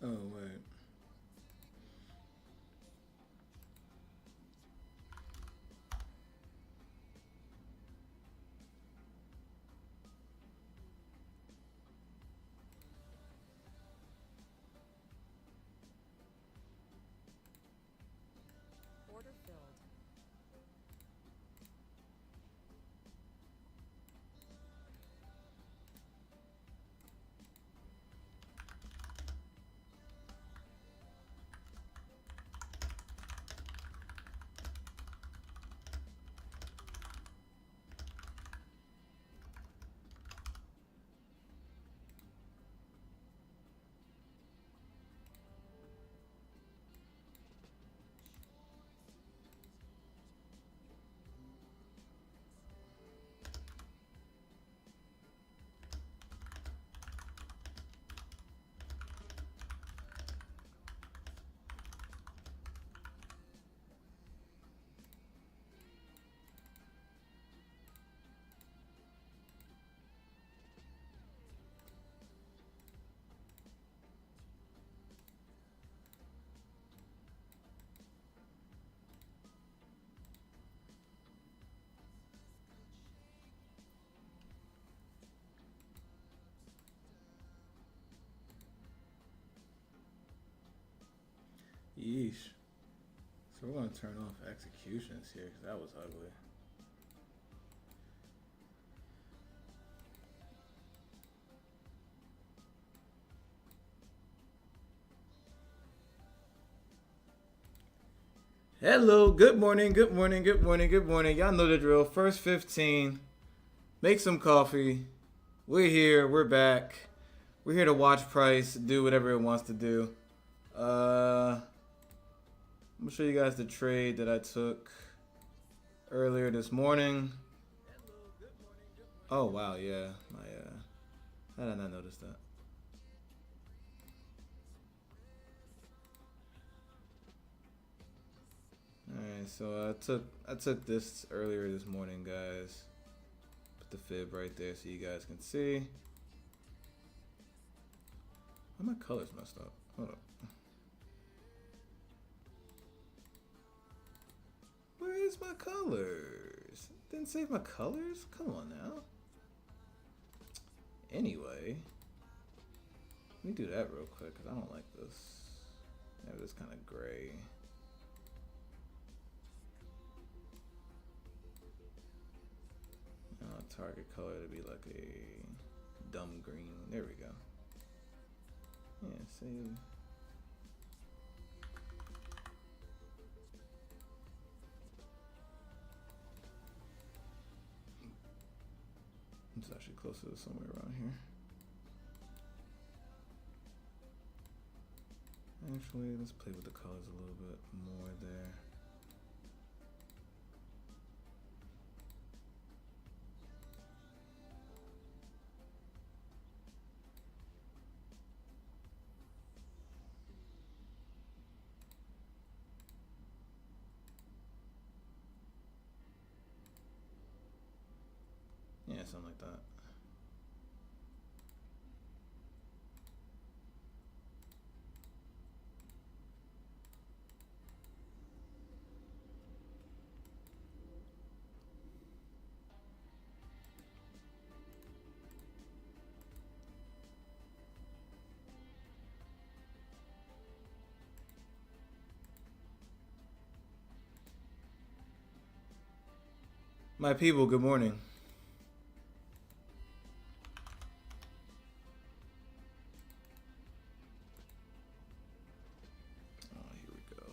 Oh, wait. Order filled. Yeesh. So we're going to turn off executions here because that was ugly. Hello, good morning, good morning, good morning, good morning. Y'all know the drill. First 15, make some coffee. We're here, we're back. We're here to watch price, do whatever it wants to do. I'm gonna show you guys the trade that I took earlier this morning. Oh wow, yeah. How did I not notice that? Alright, so I took this earlier this morning, guys. Put the fib right there so you guys can see. Why my colors messed up? Hold up. Where is my colors? Didn't save my colors? Come on now. Anyway, let me do that real quick because I don't like this. Yeah, this kind of gray. Target color to be like a dumb green. There we go. Yeah, save. It's actually closer to somewhere around here. Actually, let's play with the colors a little bit more there. Yeah, something like that. My people, good morning. Oh, here we go.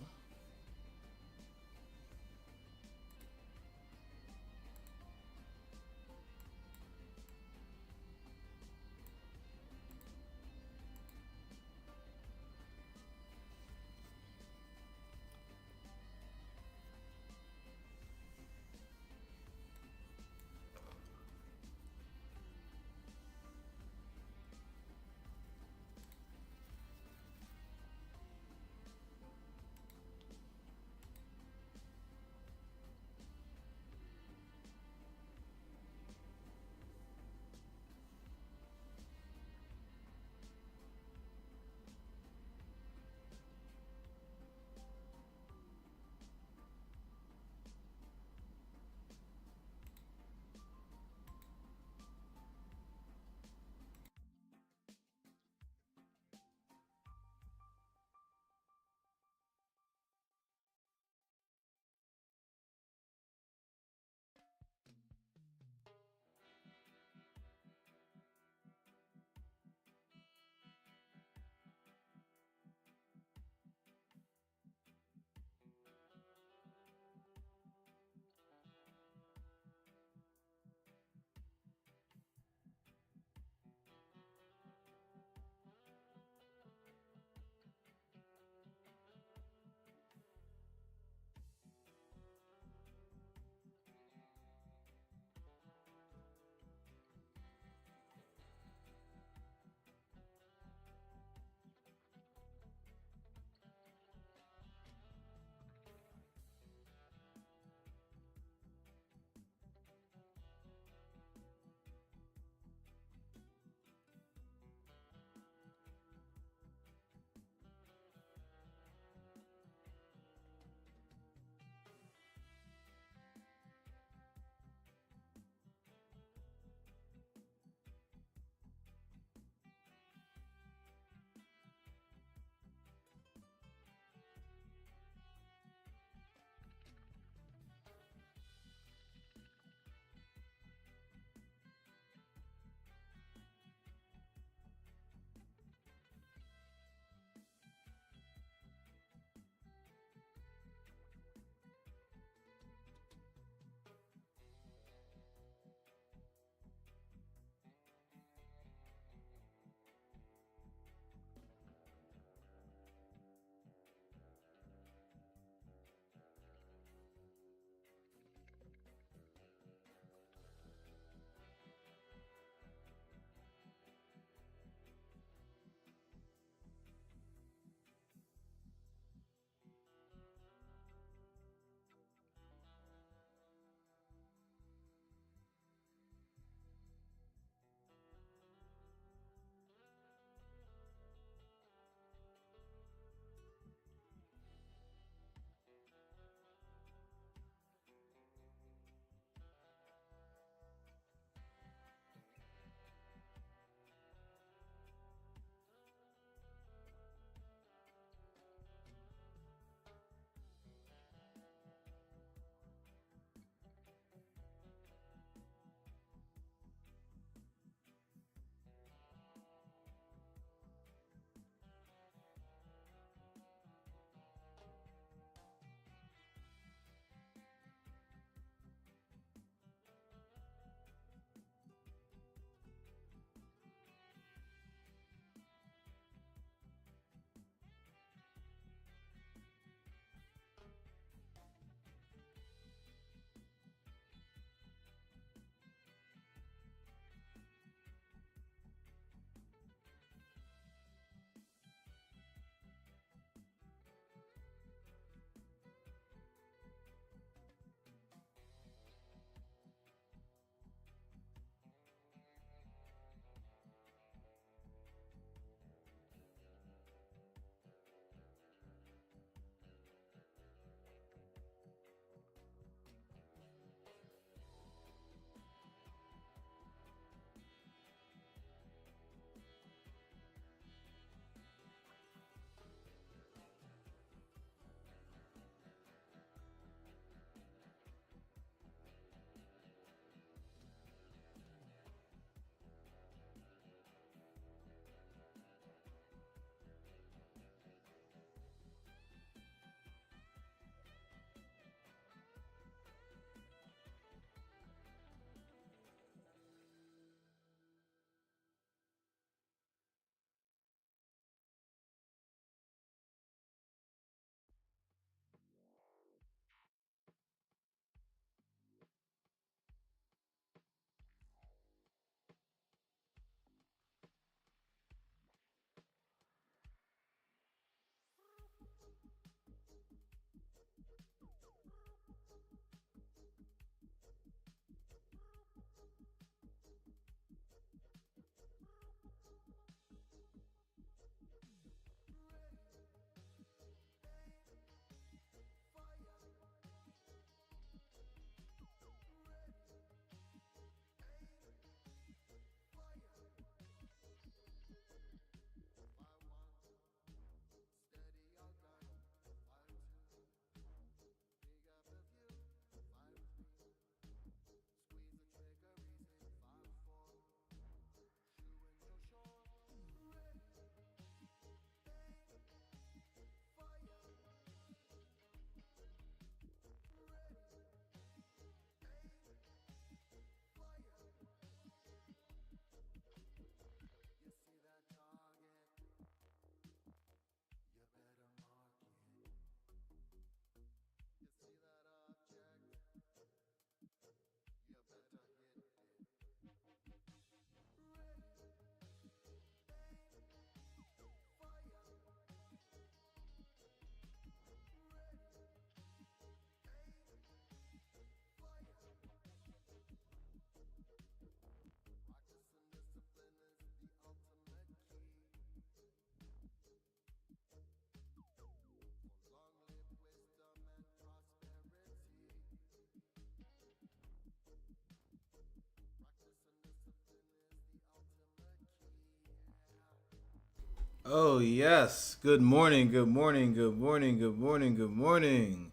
Oh, yes. Good morning, good morning, good morning, good morning, good morning.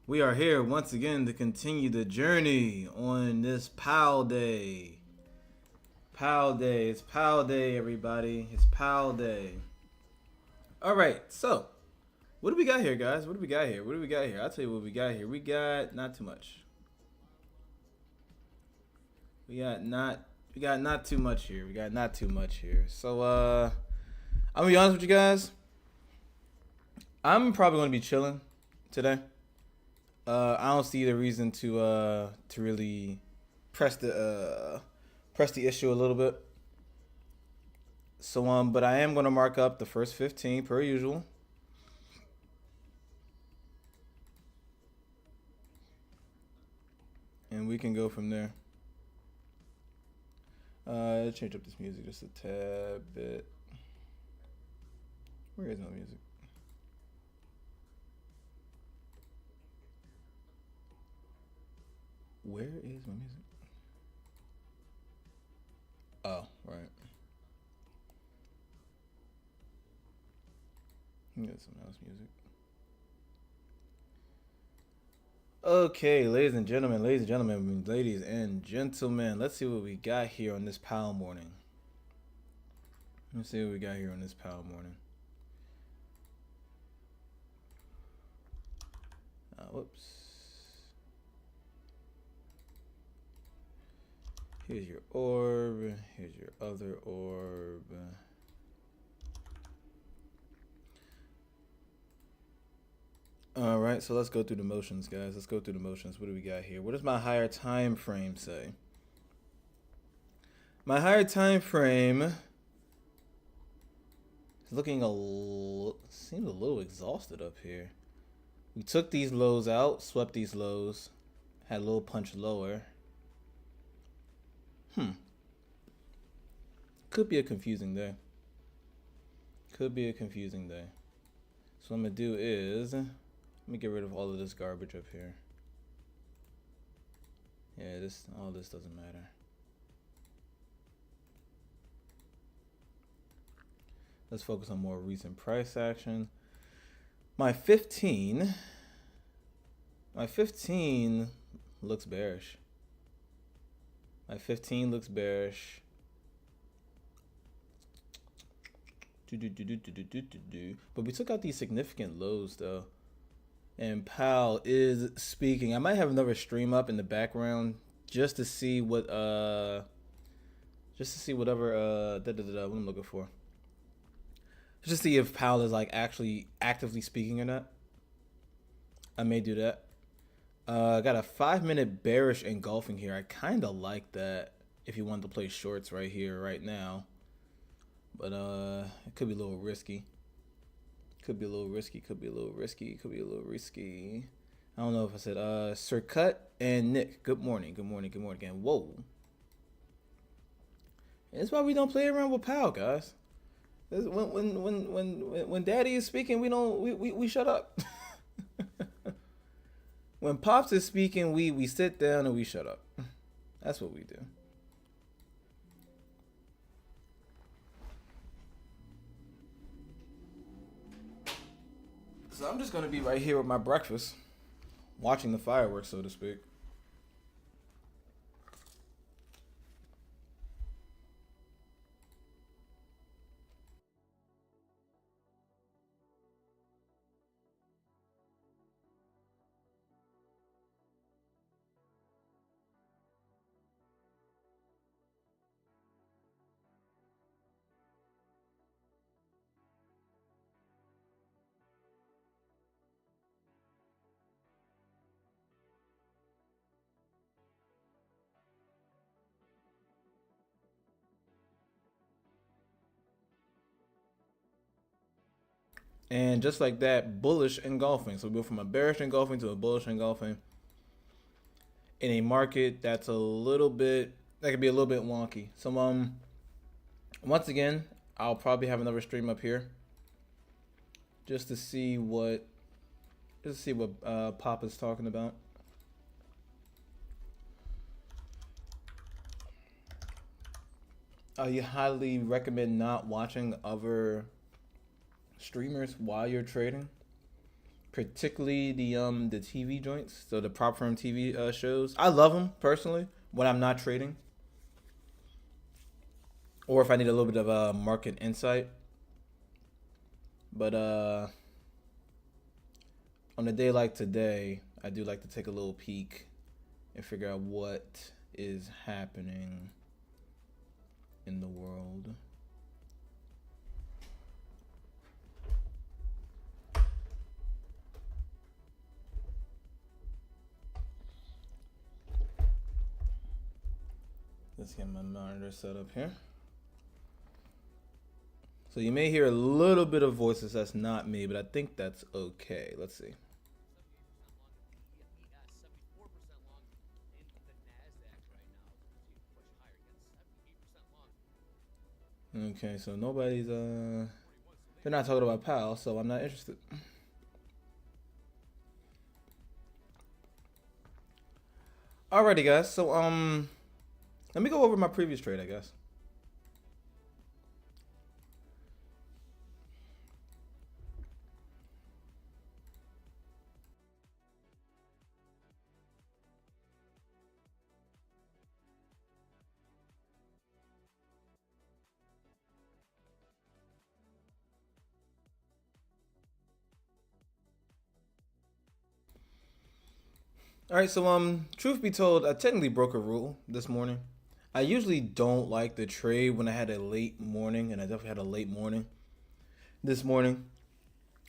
We are here once again to continue the journey on this POW Day. POW Day. It's POW Day, everybody. It's POW Day. All right, so what do we got here, guys? What do we got here? What do we got here? I'll tell you what we got here. We got not too much. We got not too much here. We got not too much here. So I'm gonna be honest with you guys. I'm probably gonna be chilling today. I don't see the reason to really press the issue a little bit. So but I am gonna mark up the first 15 per usual. And we can go from there. Change up this music just a tad bit. Where is my music? Where is my music? Oh, right. Get some house music. Okay, ladies and gentlemen, let's see what we got here on this POW morning. Let's see what we got here on this POW morning. Whoops. Here's your orb. Here's your other orb. All right, so let's go through the motions, guys. Let's go through the motions. What do we got here? What does my higher time frame say? My higher time frame is looking seems a little exhausted up here. We took these lows out, swept these lows, had a little punch lower. Could be a confusing day. Could be a confusing day. So what I'm gonna do is let me get rid of all of this garbage up here. Yeah, all this doesn't matter. Let's focus on more recent price action. My 15 looks bearish. My 15 looks bearish. But we took out these significant lows though. And Powell is speaking. I might have another stream up in the background just to see what whatever what I'm looking for. Just to see if Powell is like actually actively speaking or not. I may do that. I got a 5-minute bearish engulfing here. I kind of like that if you wanted to play shorts right here, right now. But it could be a little risky. Could be a little risky. I don't know if I said Sir Cut and Nick. Good morning again. Whoa. And that's why we don't play around with Powell, guys. When Daddy is speaking, we shut up. When Pops is speaking, we sit down and we shut up. That's what we do. So I'm just gonna be right here with my breakfast, watching the fireworks, so to speak. And just like that, bullish engulfing. So we go from a bearish engulfing to a bullish engulfing in a market that's that could be a little bit wonky. So once again, I'll probably have another stream up here just to see what Pop is talking about. You highly recommend not watching other streamers while you're trading, particularly the TV joints, so the prop firm TV shows. I love them personally when I'm not trading, or if I need a little bit of market insight. But on a day like today, I do like to take a little peek and figure out what is happening in the world. Let's get my monitor set up here. So you may hear a little bit of voices. That's not me, but I think that's okay. Let's see. Okay, so nobody's they're not talking about Powell, so I'm not interested. Alrighty, guys. So let me go over my previous trade, I guess. All right, so truth be told, I technically broke a rule this morning. I usually don't like the trade when I had a late morning, and I definitely had a late morning this morning.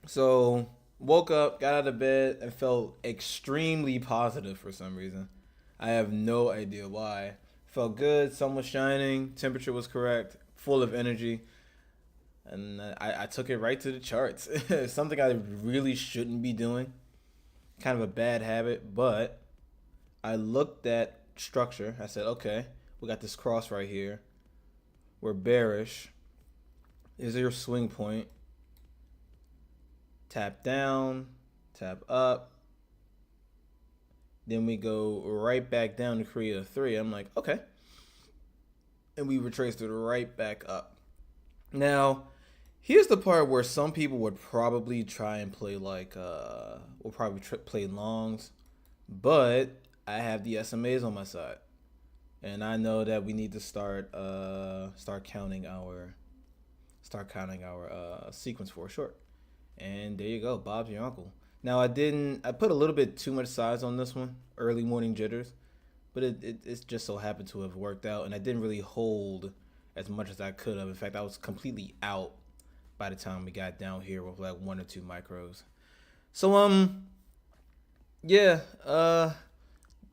So woke up, got out of bed, and felt extremely positive for some reason. I have no idea why. Felt good, sun was shining, temperature was correct, full of energy, and I took it right to the charts. Something I really shouldn't be doing. Kind of a bad habit, but I looked at structure. I said, okay, we got this cross right here. We're bearish. Is your swing point? Tap down, tap up. Then we go right back down to create a 3. I'm like, okay. And we retraced it right back up. Now, here's the part where some people would probably try and play like, will probably play longs, but I have the SMAs on my side, and I know that we need to start counting our sequence for short. And there you go, Bob's your uncle. Now I put a little bit too much size on this one, early morning jitters, but it just so happened to have worked out, and I didn't really hold as much as I could have. In fact, I was completely out by the time we got down here with like 1 or 2 micros. So yeah,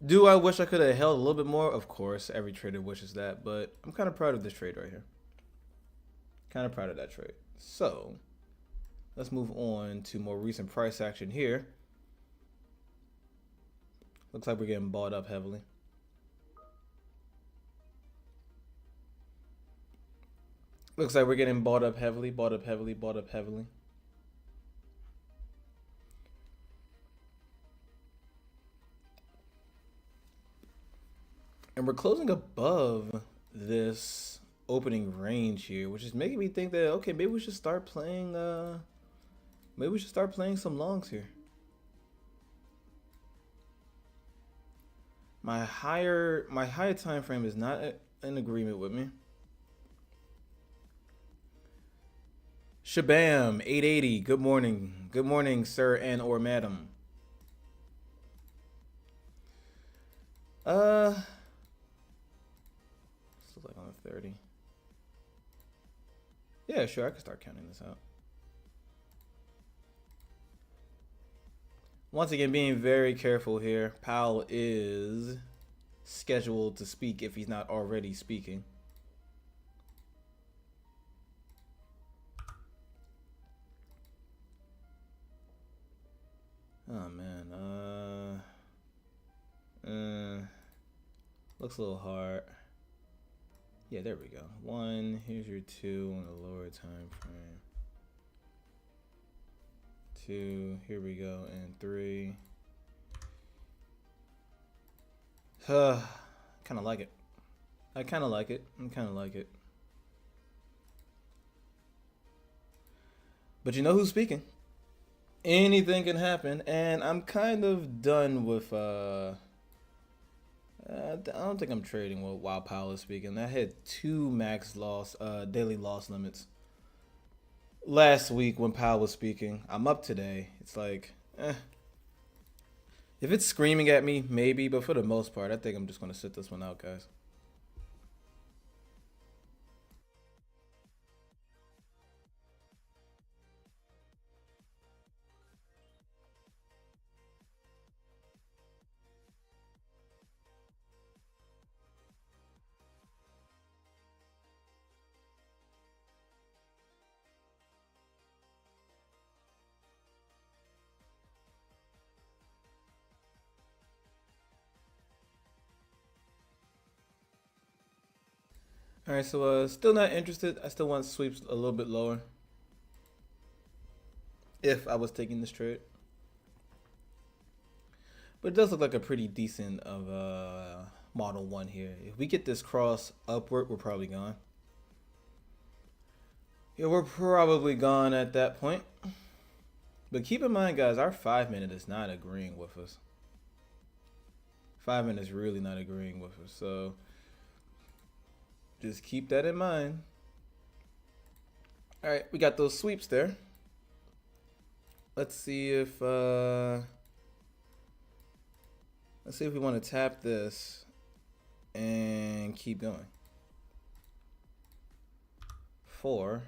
do I wish I could have held a little bit more? Of course, every trader wishes that, but I'm kind of proud of this trade right here. Kind of proud of that trade. So let's move on to more recent price action here. Looks like we're getting bought up heavily. Looks like we're getting bought up heavily, bought up heavily, bought up heavily. And we're closing above this opening range here, which is making me think that, okay, maybe we should start playing some longs here. My higher time frame is not in agreement with me. Shabam 880. Good morning, sir and or madam. Still like on the 30. Yeah, sure, I can start counting this out. Once again, being very careful here. Powell is scheduled to speak if he's not already speaking. Oh man, looks a little hard. Yeah, there we go. 1, here's your 2 on the lower time frame. 2, here we go, and 3. Kind of like it. I kind of like it. But you know who's speaking? Anything can happen, and I'm kind of done with. I don't think I'm trading while Powell is speaking. I had two max loss, daily loss limits last week when Powell was speaking. I'm up today. It's like, if it's screaming at me, maybe, but for the most part, I think I'm just gonna sit this one out, guys. All right, so still not interested. I still want sweeps a little bit lower if I was taking this trade. But it does look like a pretty decent of model one here. If we get this cross upward, we're probably gone. Yeah, we're probably gone at that point. But keep in mind, guys, our 5 minute is not agreeing with us. 5 minute is really not agreeing with us. So just keep that in mind. All right, we got those sweeps there. Let's see if we want to tap this and keep going. 4.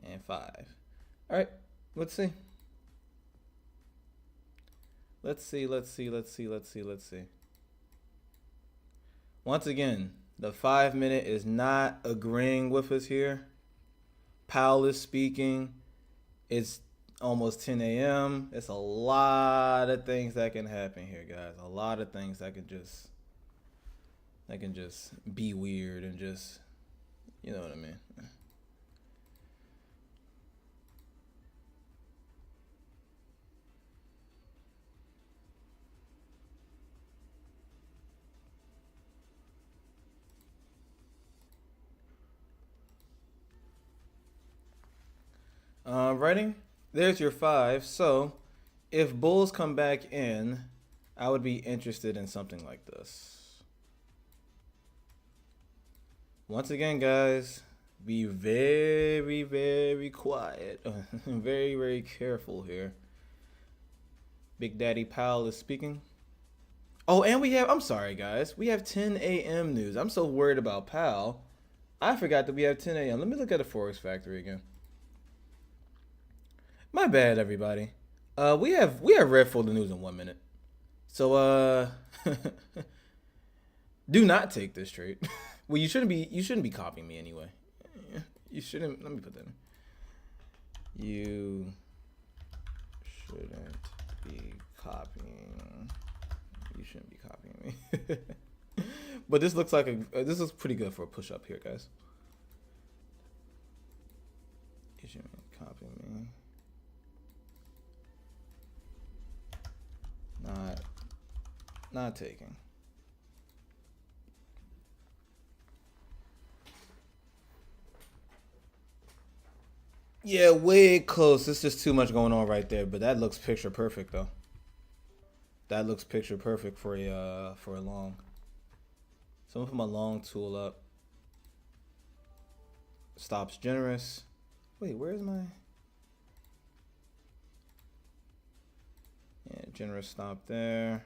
And 5. All right, let's see. Let's see. Once again, the 5 minute is not agreeing with us here. Powell is speaking. It's almost 10 a.m. It's a lot of things that can happen here, guys. A lot of things that can just be weird and just, you know what I mean. Writing, there's your 5. So if bulls come back in, I would be interested in something like this. Once again, guys, be very, very quiet. Very, very careful here. Big Daddy Powell is speaking. Oh, and I'm sorry, guys. We have 10 a.m. news. I'm so worried about Powell. I forgot that we have 10 a.m. Let me look at the Forex Factory again. My bad, everybody. We have read for the news in 1 minute. So do not take this trade. Well, you shouldn't be copying me anyway. You shouldn't. Let me put that in. You shouldn't be copying. You shouldn't be copying me. But this looks like this looks pretty good for a push up here, guys. You shouldn't be copying me. Not taking. Yeah, way close. It's just too much going on right there, but that looks picture perfect though. That looks picture perfect for a long. So I'm gonna put my long tool up. Stops generous. Wait, where's my? Yeah, generous stop there.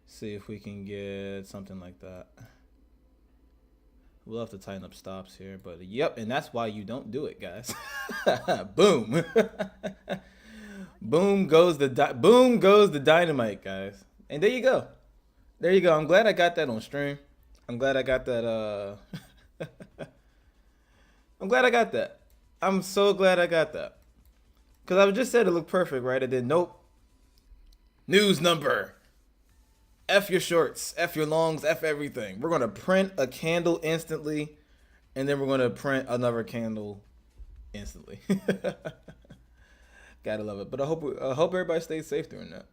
See if we can get something like that. We'll have to tighten up stops here, but yep, and that's why you don't do it, guys. Boom. Boom goes the dynamite, guys. And there you go. There you go. I'm glad I got that on stream. I'm glad I got that I'm glad I got that. I'm so glad I got that. Cuz I just said it looked perfect, right? I did. Nope. News number. F your shorts, F your longs, F everything. We're going to print a candle instantly, and then we're going to print another candle instantly. Gotta love it. But I hope everybody stays safe during that.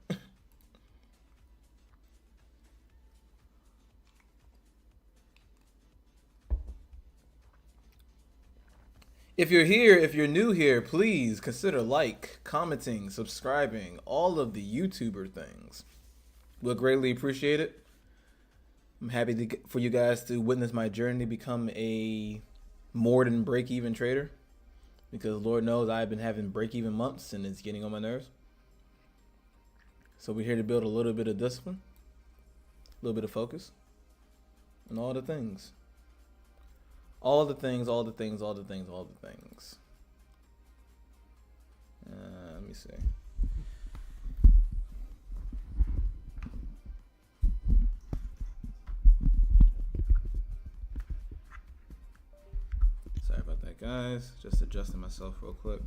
If you're here, if you're new here, please consider commenting, subscribing, all of the YouTuber things. We'll greatly appreciate it. I'm happy for you guys to witness my journey to become a more than break-even trader, because Lord knows I've been having break-even months and it's getting on my nerves. So we're here to build a little bit of discipline, a little bit of focus, and all the things. All the things, all the things, all the things, all the things. Let me see. Sorry about that, guys. Just adjusting myself real quick.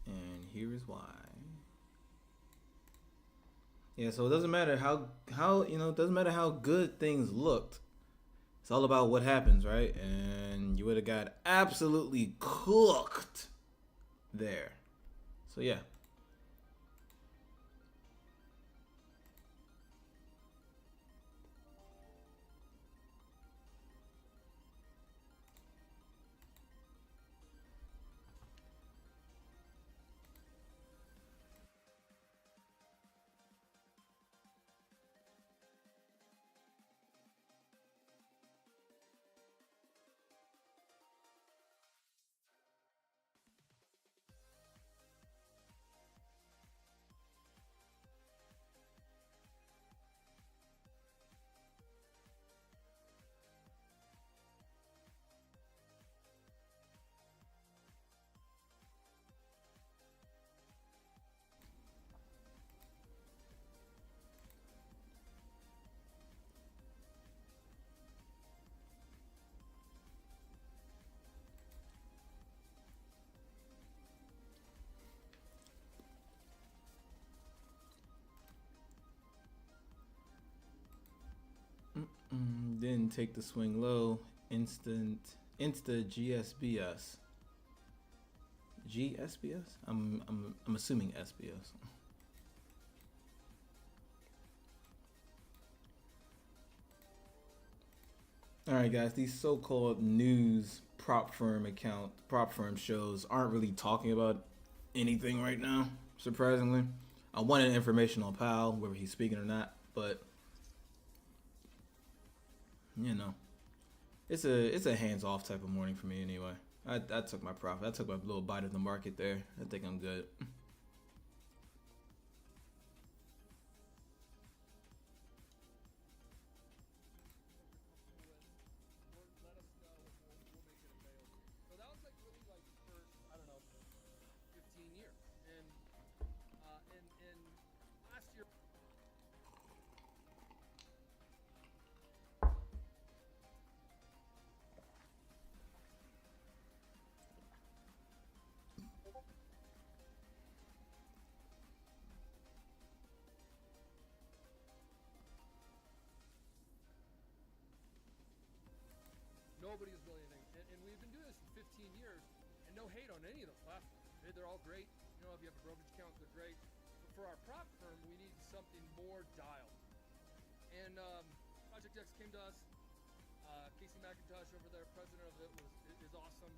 And here is why. Yeah, so it doesn't matter how it doesn't matter how good things looked. It's all about what happens, right? And you would have got absolutely cooked there. So yeah. Then take the swing low. Insta GSBS. GSBS? I'm assuming SBS. All right, guys. These so-called news prop firm shows aren't really talking about anything right now. Surprisingly, I wanted information on Powell, whether he's speaking or not, but it's a hands-off type of morning for me anyway. I took my profit. I took my little bite of the market there. I think I'm good. Nobody's millionaire, and we've been doing this for 15 years, and no hate on any of the platforms. They're all great. You know, if you have a brokerage account, they're great. But for our prop firm, we need something more dialed. And Project X came to us. Casey McIntosh over there, president of it, is awesome.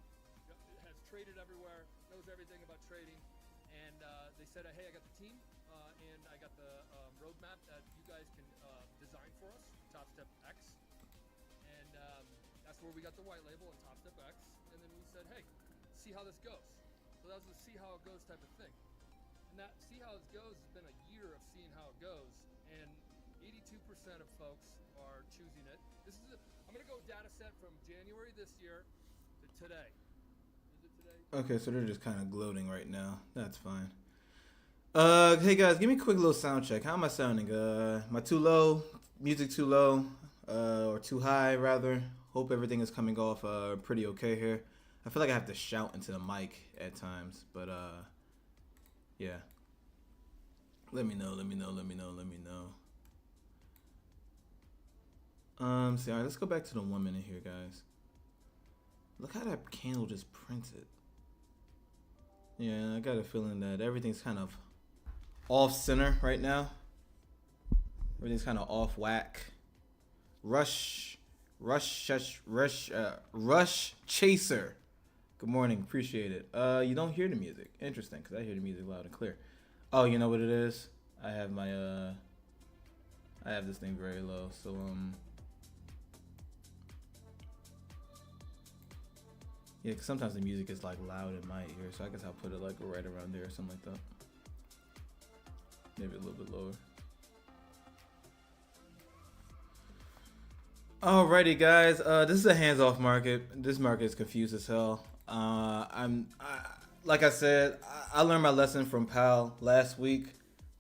Has traded everywhere, knows everything about trading. And they said, hey, I got the team, and I got the roadmap that you guys can design for us, Top Step X. And that's where we got the white label and Top Step X. And then we said, hey, see how this goes. So that was the see how it goes type of thing. And that see how it goes has been a year of seeing how it goes. And 82% of folks are choosing it. I'm going to go data set from January this year to today. Is it today? Okay, so they're just kind of gloating right now. That's fine. Hey guys, give me a quick little sound check. How am I sounding? Am I too low? Music too low? Or too high, rather? Hope everything is coming off pretty okay here. I feel like I have to shout into the mic at times, but yeah. Let me know. See, all right, let's go back to the 1 minute here, guys. Look how that candle just printed. Yeah, I got a feeling that everything's kind of off center right now. Everything's kind of off whack. Rush Chaser. Good morning, appreciate it. You don't hear the music. Interesting, because I hear the music loud and clear. Oh, you know what it is? I have my I have this thing very low, so yeah, cause sometimes the music is like loud in my ear, so I guess I'll put it like right around there or something like that. Maybe a little bit lower. Alrighty, guys. This is a hands-off market. This market is confused as hell. Like I said, I learned my lesson from Powell last week.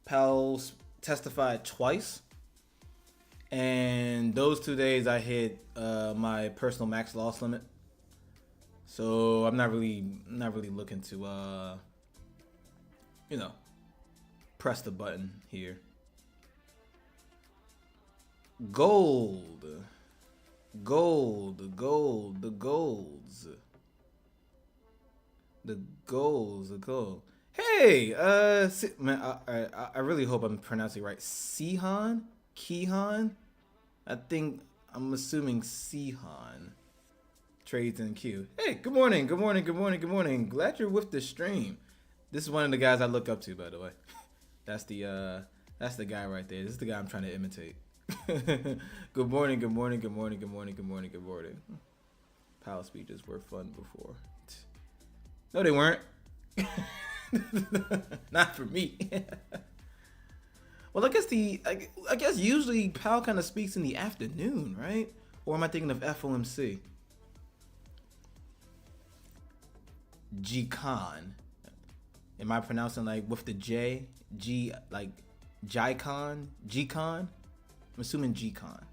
Powell testified twice, and those 2 days I hit my personal max loss limit. So I'm not really looking to press the button here. Gold, the gold. Hey, man, I really hope I'm pronouncing it right. Kihan. I'm assuming Sihan. Trades in queue. Hey, good morning. Glad you're with the stream. This is one of the guys I look up to, by the way. That's the guy right there. This is the guy I'm trying to imitate. Good morning. Powell speeches were fun before. No, they weren't. Not for me. Well, I guess usually Powell kind of speaks in the afternoon, right? Or am I thinking of FOMC? G-Con. Am I pronouncing like with the J? G, like G-Con? G-Con? I'm assuming G-Con.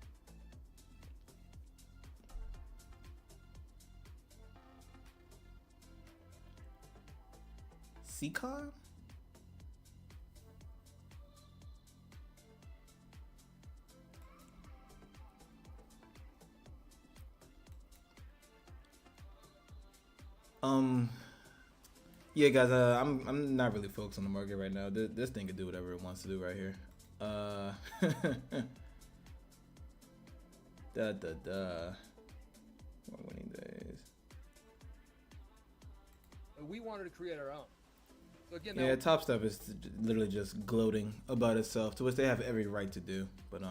C-Con? Yeah, guys. I'm not really focused on the market right now. This thing can do whatever it wants to do right here. More winning days. We wanted to create our own. So again, Yeah, Top Step is literally just gloating about itself, to which they have every right to do. But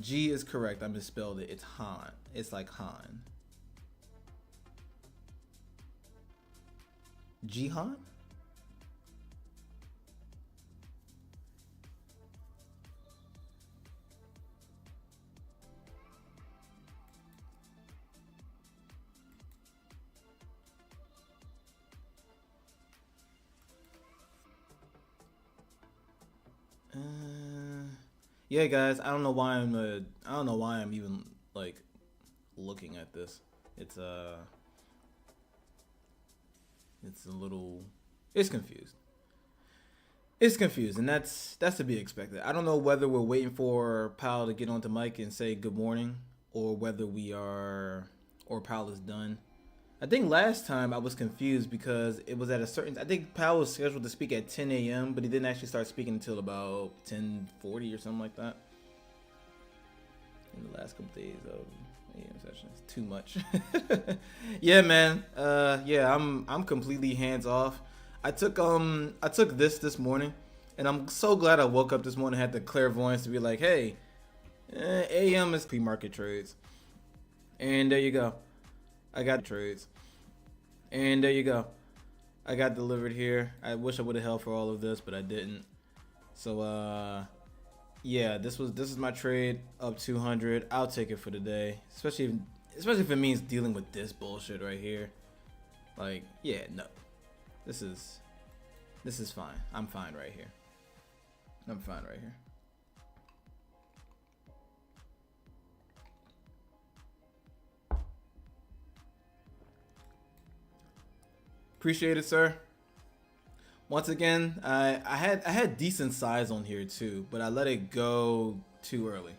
G is correct. I misspelled it. It's Han. It's like Han. Jihan? Yeah, guys. I don't know why I'm even like looking at this. It's confused. It's confused, and that's to be expected. I don't know whether we're waiting for Powell to get onto mic and say good morning, or whether Powell is done. I think last time I was confused because it was at a certain. I think Powell was scheduled to speak at 10 a.m., but he didn't actually start speaking until about 10:40 or something like that. In the last couple days of AM session, it's too much. Yeah, man. Yeah, I'm completely hands off. I took this morning, and I'm so glad I woke up this morning and had the clairvoyance to be like, hey, AM is pre-market trades, and there you go. I got trades, and there you go. I got delivered here. I wish I would have held for all of this, but I didn't. So yeah, this is my trade up 200. I'll take it for the day, especially if it means dealing with this bullshit right here. Like, yeah, no, this is fine. I'm fine right here. Appreciate it, sir. Once again, I had decent size on here too, but I let it go too early.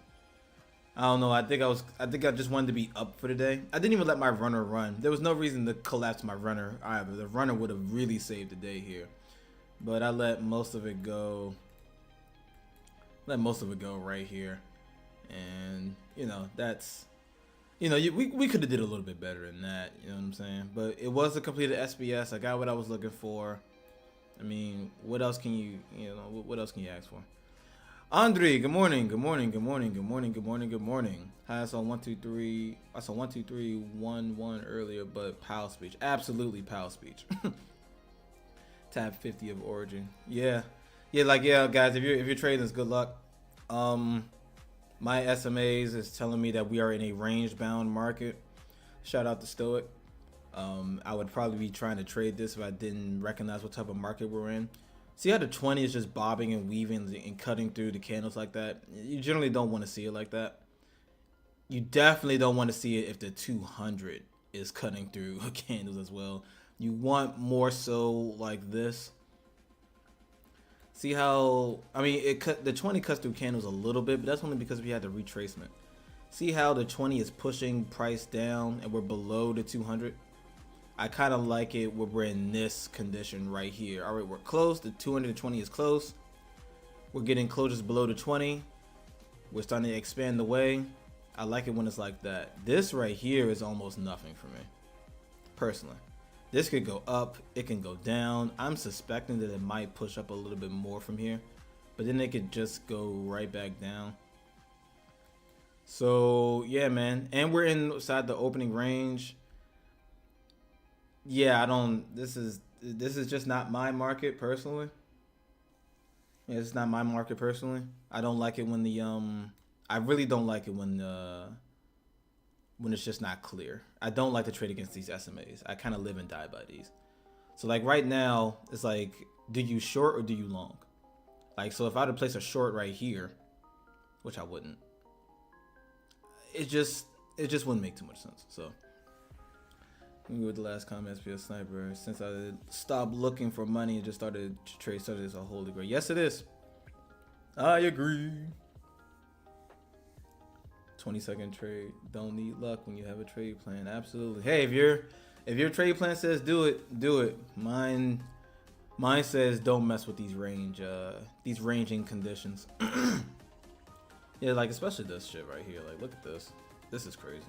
I don't know. I think I just wanted to be up for the day. I didn't even let my runner run. There was no reason to collapse my runner either. The runner would have really saved the day here. but I let most of it go. Let most of it go right here, and that's we could have did a little bit better than that. You know what I'm saying? But it was a completed SBS. I got what I was looking for. I mean, what else can what else can you ask for? Andre, good morning, good morning, good morning, good morning, good morning, good morning. Hi, I saw 1, 2, 3. I saw 1, 2, 3, 1, 1 earlier, but PAL speech, absolutely PAL speech. Tab 50 of origin. Yeah, guys. If you're trading this, good luck. My SMAs is telling me that we are in a range bound market. Shout out to Stoic. I would probably be trying to trade this if I didn't recognize what type of market we're in. See how the 20 is just bobbing and weaving and cutting through the candles like that? You generally don't want to see it like that. You definitely don't want to see it if the 200 is cutting through candles as well. You want more so like this. See how, I mean, the 20 cuts through candles a little bit, but that's only because we had the retracement. See how the 20 is pushing price down and we're below the 200? I kind of like it when we're in this condition right here. All right, we're close. The 220 is close. We're getting closures below the 20. We're starting to expand the way. I like it when it's like that. This right here is almost nothing for me, personally. This could go up. It can go down. I'm suspecting that it might push up a little bit more from here, but then it could just go right back down. So, yeah, man. And we're inside the opening range. Yeah, this is just not my market personally. Yeah, it's not my market personally. I don't like it when I really don't like it when it's just not clear. I don't like to trade against these SMAs. I kind of live and die by these. So like right now, it's like, do you short or do you long? Like, so if I were to place a short right here, which I wouldn't, it just wouldn't make too much sense. So with the last comment, SBS sniper. Since I stopped looking for money and just started to trade, started as a holy grail. Yes, it is. I agree. 20-second trade. Don't need luck when you have a trade plan. Absolutely. Hey, if your trade plan says do it, do it. Mine says don't mess with these ranging conditions. Yeah, like especially this shit right here. Like, look at this. This is crazy.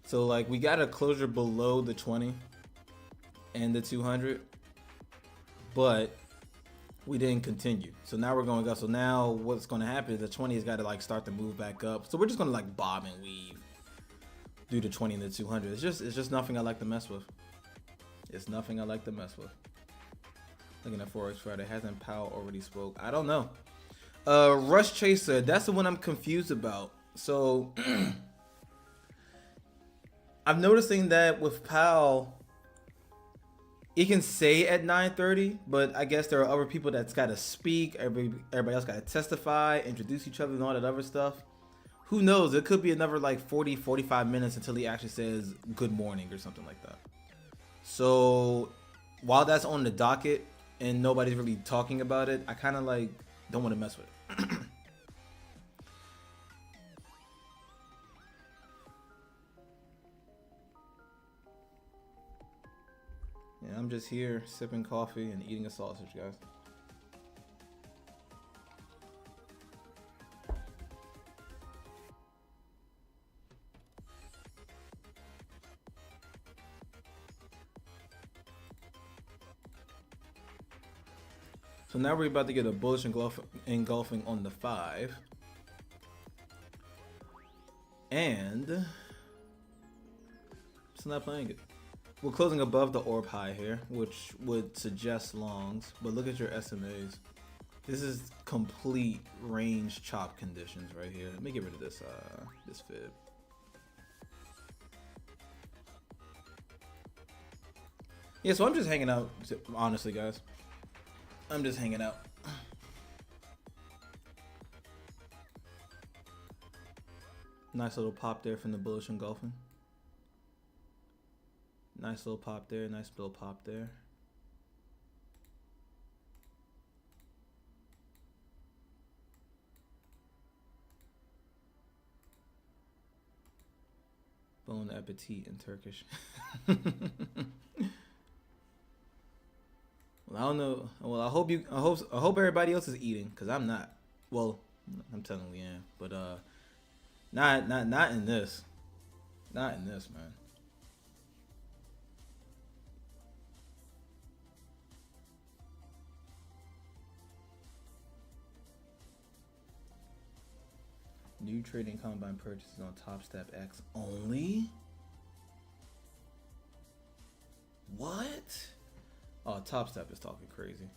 So like we got a closure below the 20 and the 200, but we didn't continue. So now we're going up. So now what's going to happen is the 20 has got to like start to move back up. So we're just going to like bob and weave through the 20 and the 200. It's just nothing I like to mess with. It's nothing I like to mess with. Looking at Forex Friday, hasn't Powell already spoke? I don't know. Rush Chaser, that's the one I'm confused about. So I'm noticing that with Powell, he can say at 9:30, but I guess there are other people that's got to speak. Everybody else got to testify, introduce each other, and all that other stuff. Who knows? It could be another like 40, 45 minutes until he actually says good morning or something like that. So while that's on the docket and nobody's really talking about it, I kind of like don't want to mess with it. Yeah, I'm just here sipping coffee and eating a sausage, guys. So now we're about to get a bullish engulfing on the 5. And it's not playing it. We're closing above the orb high here, which would suggest longs, but look at your SMAs. This is complete range chop conditions right here. Let me get rid of this fib. Yeah, so I'm just hanging out, honestly, guys. I'm just hanging out. Nice little pop there from the bullish engulfing. Nice little pop there, nice little pop there. Bon appetit in Turkish. I don't know. Well, I hope everybody else is eating, cause I'm not. Well, I'm telling Leanne, but not in this. Not in this, man. New trading combine purchases on Top Step X only? What? Oh, Top Step is talking crazy.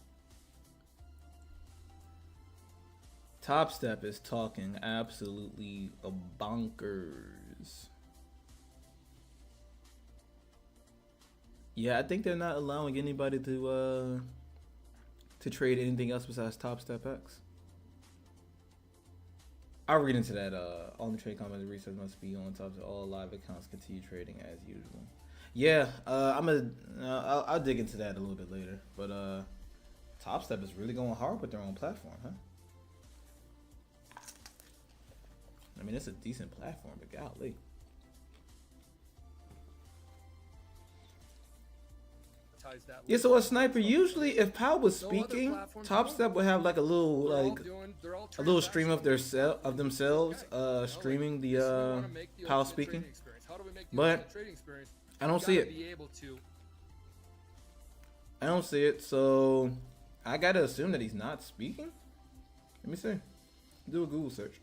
Top Step is talking absolutely bonkers. Yeah, I think they're not allowing anybody to trade anything else besides Top Step X. I'll read into that. All the trade comments and research must be on top of all live accounts. Continue trading as usual. Yeah, I'll dig into that a little bit later. But Top Step is really going hard with their own platform, huh? I mean, it's a decent platform, but golly. Yeah, so a sniper, usually if Powell was speaking, Top Step would have like a little stream of themselves streaming the Powell speaking. But I don't see it. I don't see it, so I gotta assume that he's not speaking. Let me see. Do a Google search.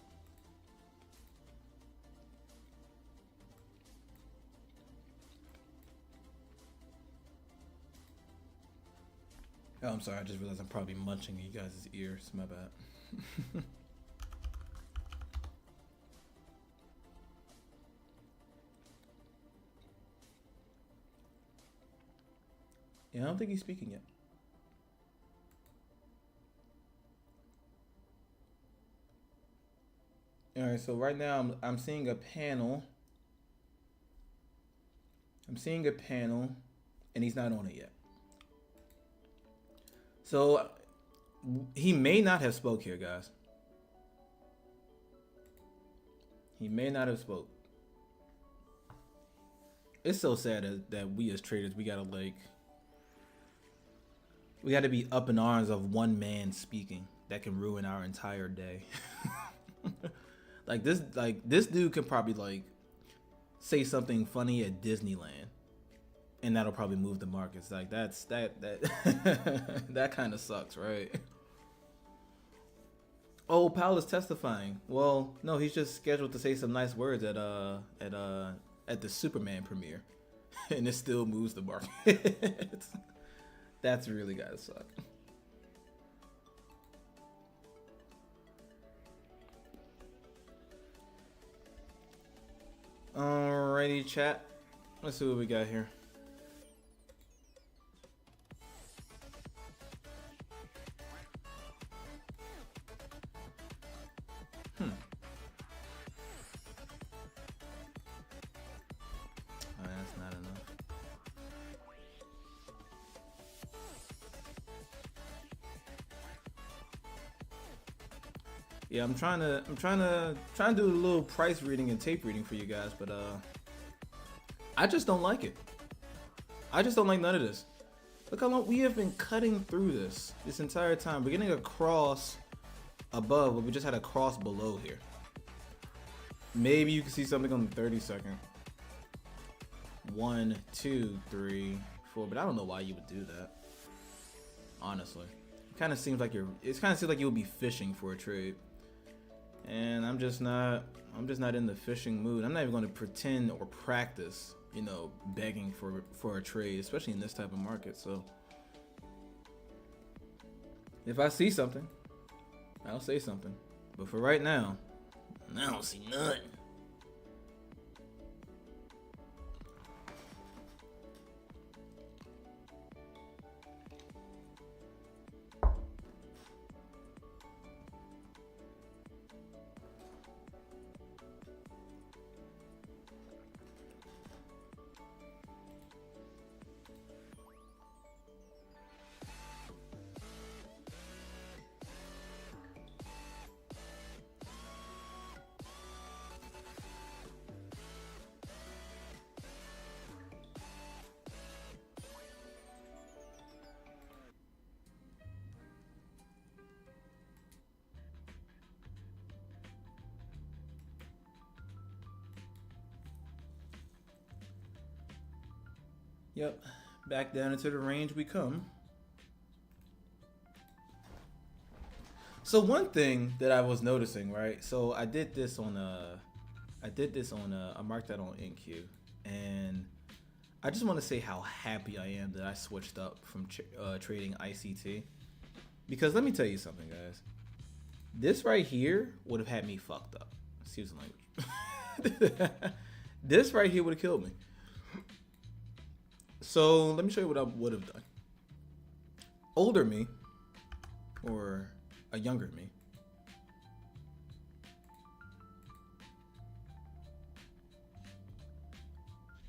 Oh, I'm sorry. I just realized I'm probably munching in you guys' ears. My bad. Yeah, I don't think he's speaking yet. All right, so right now I'm seeing a panel. I'm seeing a panel, and he's not on it yet. So he may not have spoke here, guys. He may not have spoke. It's so sad that we as traders, we gotta be up in arms of one man speaking that can ruin our entire day. Like this dude can probably say something funny at Disneyland, and that'll probably move the markets. Like that that kind of sucks, right? Oh, Powell is testifying. Well, no, he's just scheduled to say some nice words at the Superman premiere, and it still moves the market. That's really gotta suck. Alrighty, chat. Let's see what we got here. Oh, that's not enough. Yeah, I'm trying to do a little price reading and tape reading for you guys, but I just don't like it. I just don't like none of this. Look how long we have been cutting through this entire time. We're getting a cross above, but we just had a cross below here. Maybe you can see something on the 30-second. 1, 2, 3, 4, but I don't know why you would do that. Honestly, it kind of seems like you would be fishing for a trade. And I'm just not in the fishing mood. I'm not even going to pretend or practice, begging for a trade, especially in this type of market. So if I see something, I'll say something. But for right now, I don't see nothing. Yep, back down into the range we come. So one thing that I was noticing, right? So I did this on I marked that on NQ, and I just want to say how happy I am that I switched up from trading ICT, because let me tell you something, guys. This right here would have had me fucked up. Excuse the language. This right here would have killed me. So let me show you what I would have done. Older me, or a younger me,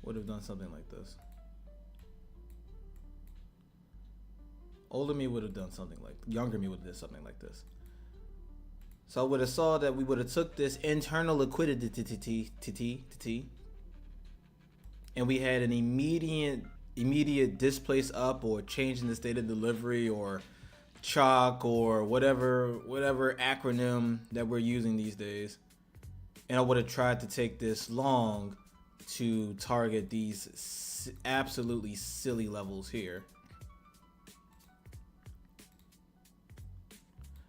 would have done something like this. Older me would have done something like, younger me would have done something like this. So I would have saw that we would have took this internal liquidity, and we had an immediate displace up, or change in the state of delivery, or chalk, or whatever acronym that we're using these days. And I would have tried to take this long to target these absolutely silly levels here.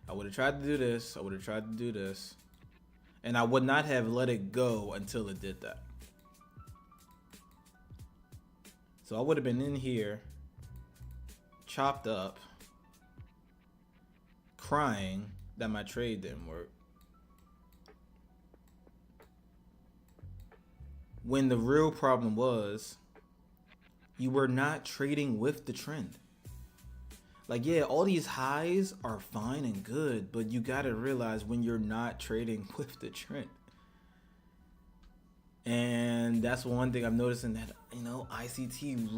I would have tried to do this. I would have tried to do this. And I would not have let it go until it did that. So I would have been in here, chopped up, crying that my trade didn't work, when the real problem was you were not trading with the trend. Like, yeah, all these highs are fine and good, but you gotta realize when you're not trading with the trend. And that's one thing I'm noticing, that, you know, ICT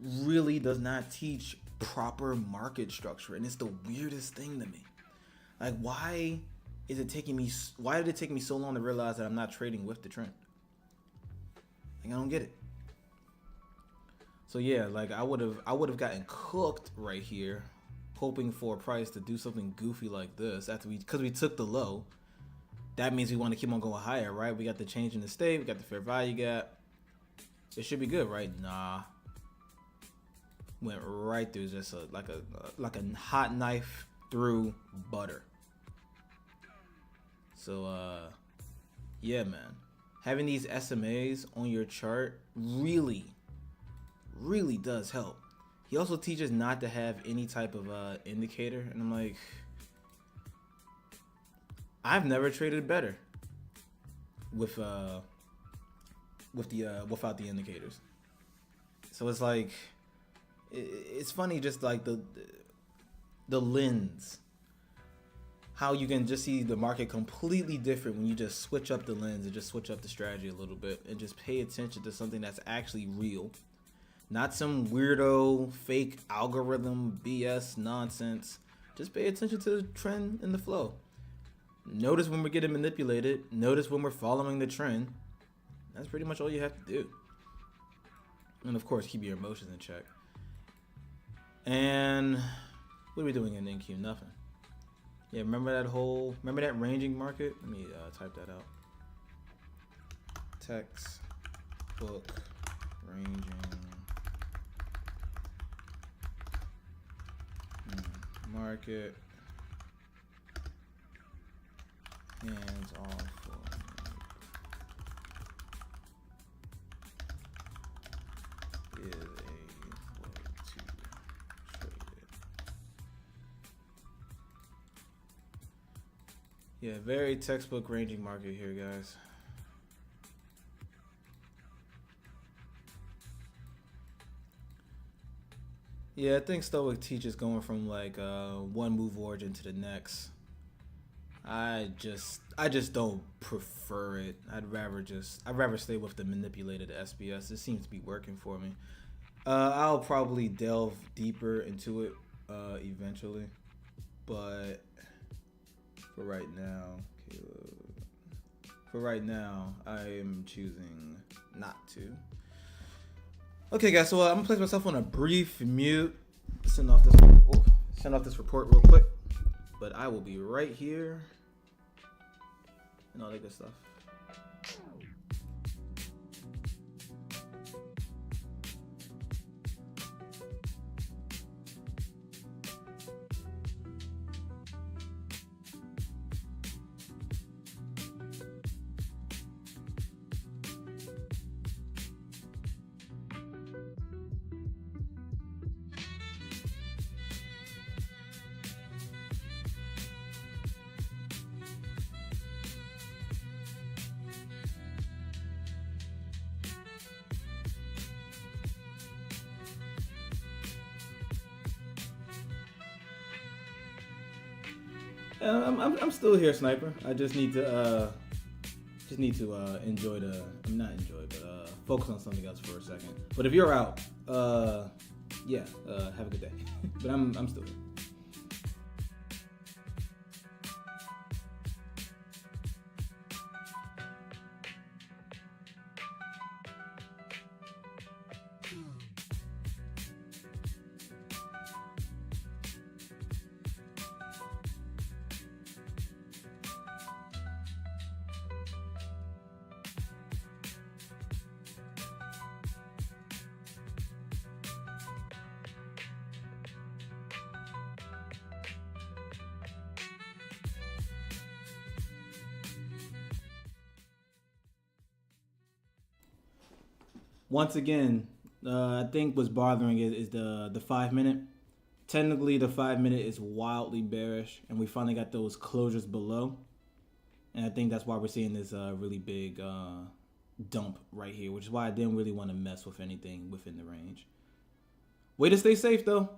really does not teach proper market structure. And it's the weirdest thing to me. Like, why did it take me so long to realize that I'm not trading with the trend? Like, I don't get it. So yeah, like I would have gotten cooked right here, hoping for a price to do something goofy like this because we took the low. That means we want to keep on going higher, right? We got the change in the state, we got the fair value gap. It should be good, right? Nah. Went right through, just like a hot knife through butter. So yeah, man. Having these SMAs on your chart really does help. He also teaches not to have any type of indicator, and I'm like, I've never traded better without the indicators. So it's like, it's funny, just like the lens, how you can just see the market completely different when you just switch up the lens and just switch up the strategy a little bit and just pay attention to something that's actually real. Not some weirdo, fake algorithm, BS nonsense. Just pay attention to the trend and the flow. Notice when we're getting manipulated. Notice when we're following the trend. That's pretty much all you have to do. And of course, keep your emotions in check. And what are we doing in NQ? Nothing. Yeah, remember that ranging market? Let me type that out. Textbook ranging market, hands off is a way to trade it. Yeah, very textbook ranging market here, guys. Yeah, I think Stoic teaches going from like one move origin to the next. I just don't prefer it. I'd rather stay with the manipulated SBS. It seems to be working for me. I'll probably delve deeper into it eventually, but for right now, I am choosing not to. Okay, guys, so I'm gonna place myself on a brief mute, send off this report real quick, but I will be right here and all that good stuff. I'm still here, sniper. I just need to enjoy focus on something else for a second. But if you're out, have a good day. But I'm still here. Once again, I think what's bothering is the 5 minute. Technically, the 5 minute is wildly bearish, and we finally got those closures below. And I think that's why we're seeing this really big dump right here, which is why I didn't really want to mess with anything within the range. Way to stay safe, though.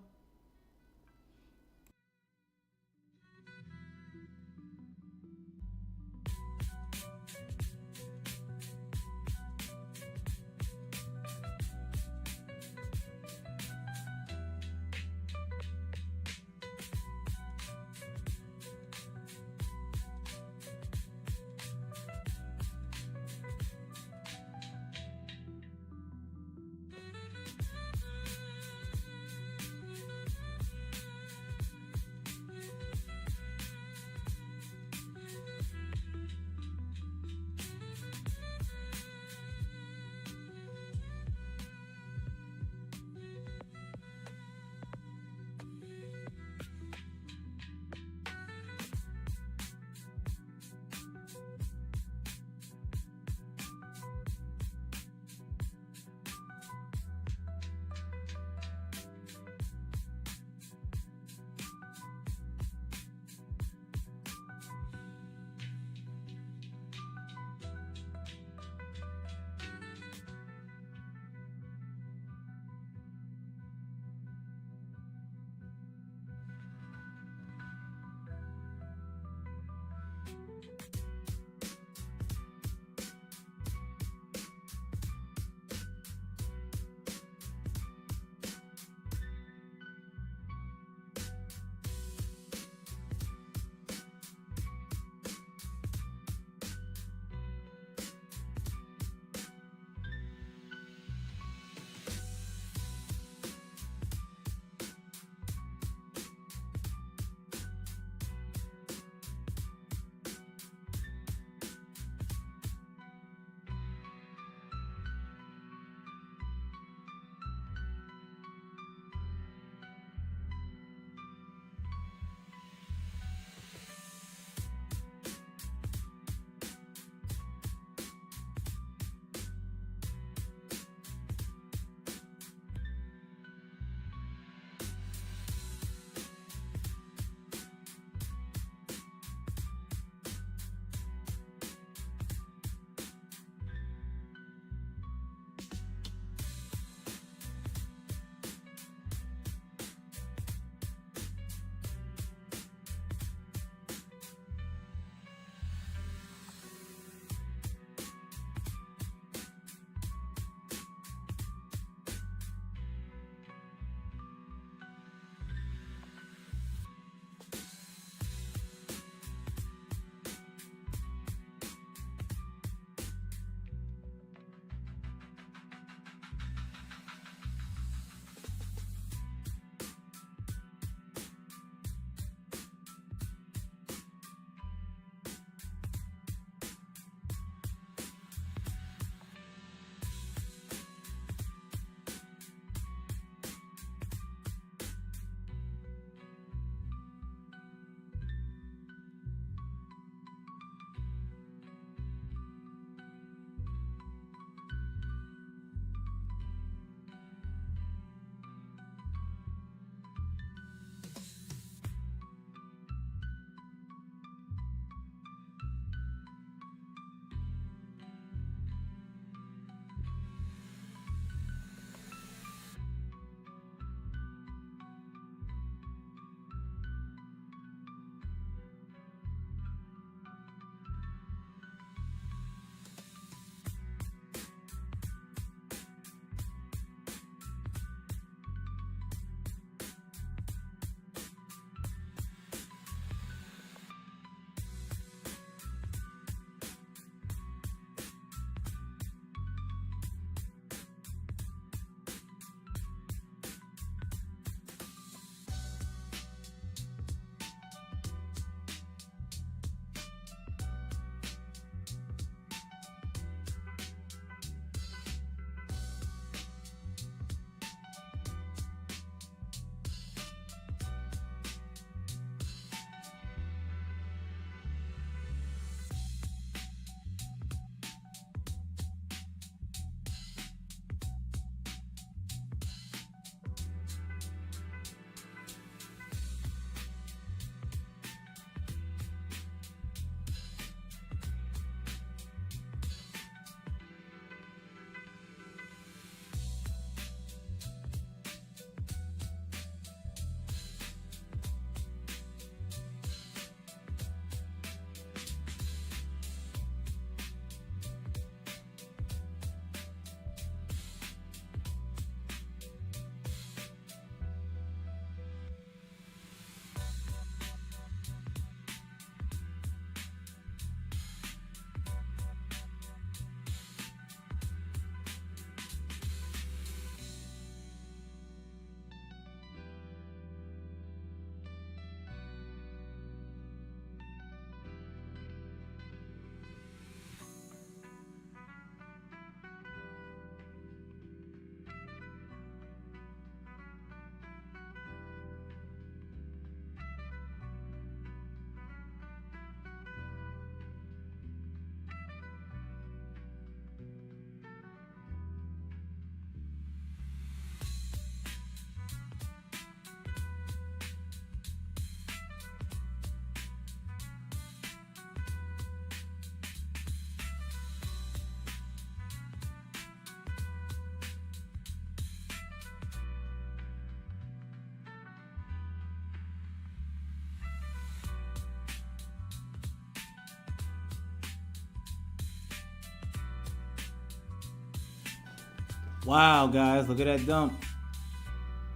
Wow, guys, look at that dump.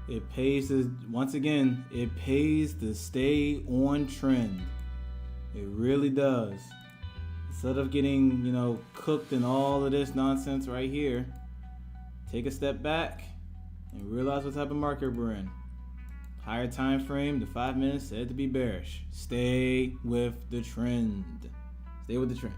It pays to, once again, it pays to stay on trend. It really does. Instead of getting, cooked in all of this nonsense right here, take a step back and realize what type of market we're in. Higher time frame, the 5 minutes said to be bearish. Stay with the trend. Stay with the trend.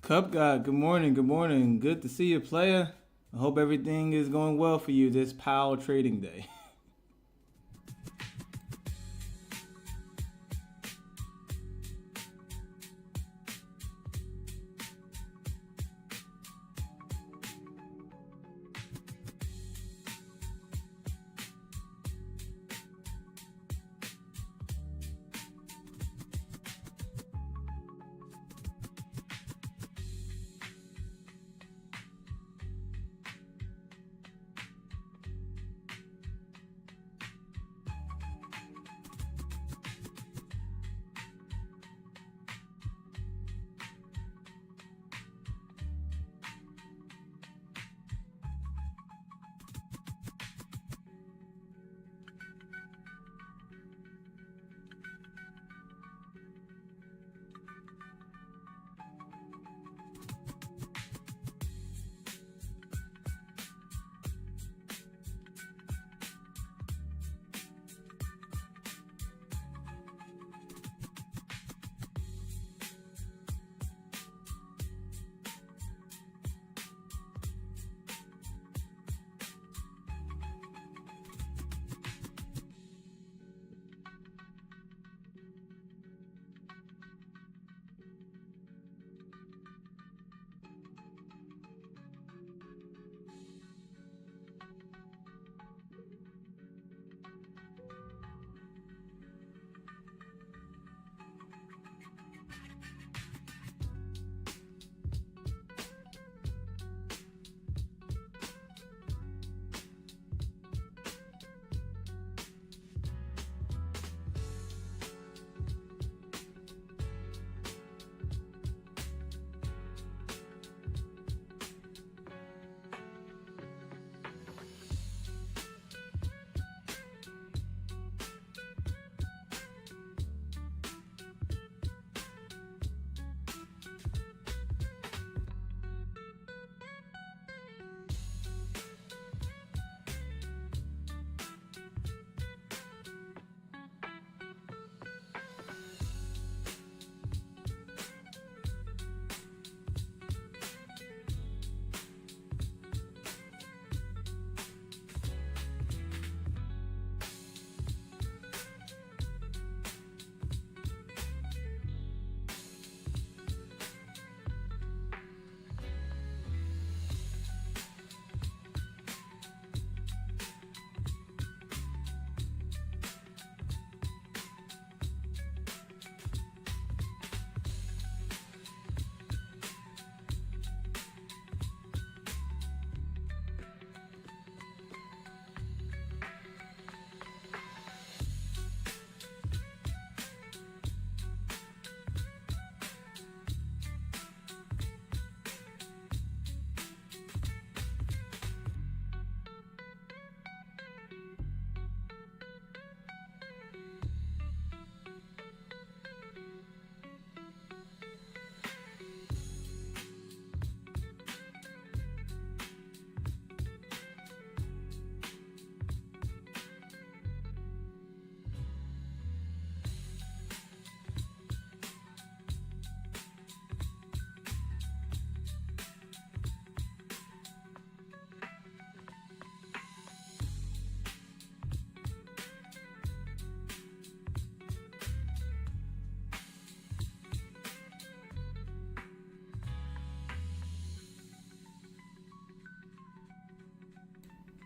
Cup God, good morning, good morning. Good to see you, player. I hope everything is going well for you this Powell trading day.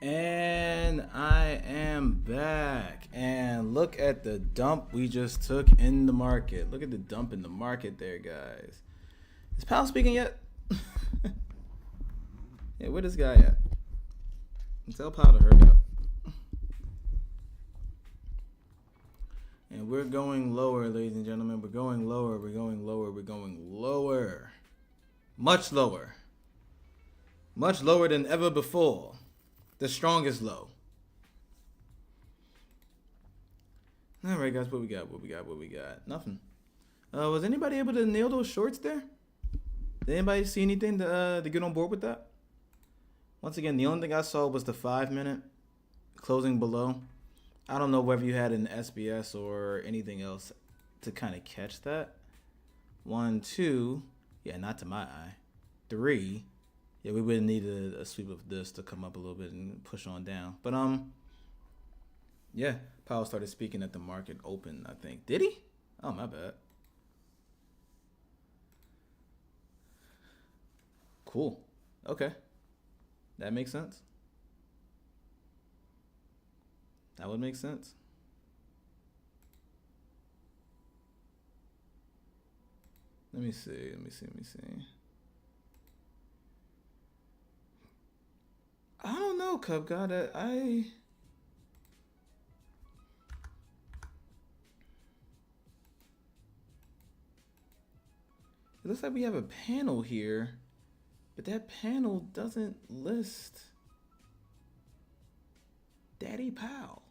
And I am back. And look at the dump we just took in the market. Look at the dump in the market there, guys. Is Powell speaking yet? Yeah, where this guy at? Tell Powell to hurry up. And we're going lower, ladies and gentlemen. We're going lower. We're going lower. We're going lower. Much lower. Much lower than ever before. The strongest low. All right, guys. What we got? What we got? What we got? Nothing. Was anybody able to nail those shorts there? Did anybody see anything to get on board with that? Once again, the only thing I saw was the 5-minute closing below. I don't know whether you had an SBS or anything else to kind of catch that. 1, 2. Yeah, not to my eye. 3. Yeah, we would need a sweep of this to come up a little bit and push on down. But yeah, Powell started speaking at the market open, I think. Did he? Oh, my bad. Cool. Okay. That makes sense. That would make sense. Let me see. I don't know, Cub God. It looks like we have a panel here, but that panel doesn't list Daddy Powell.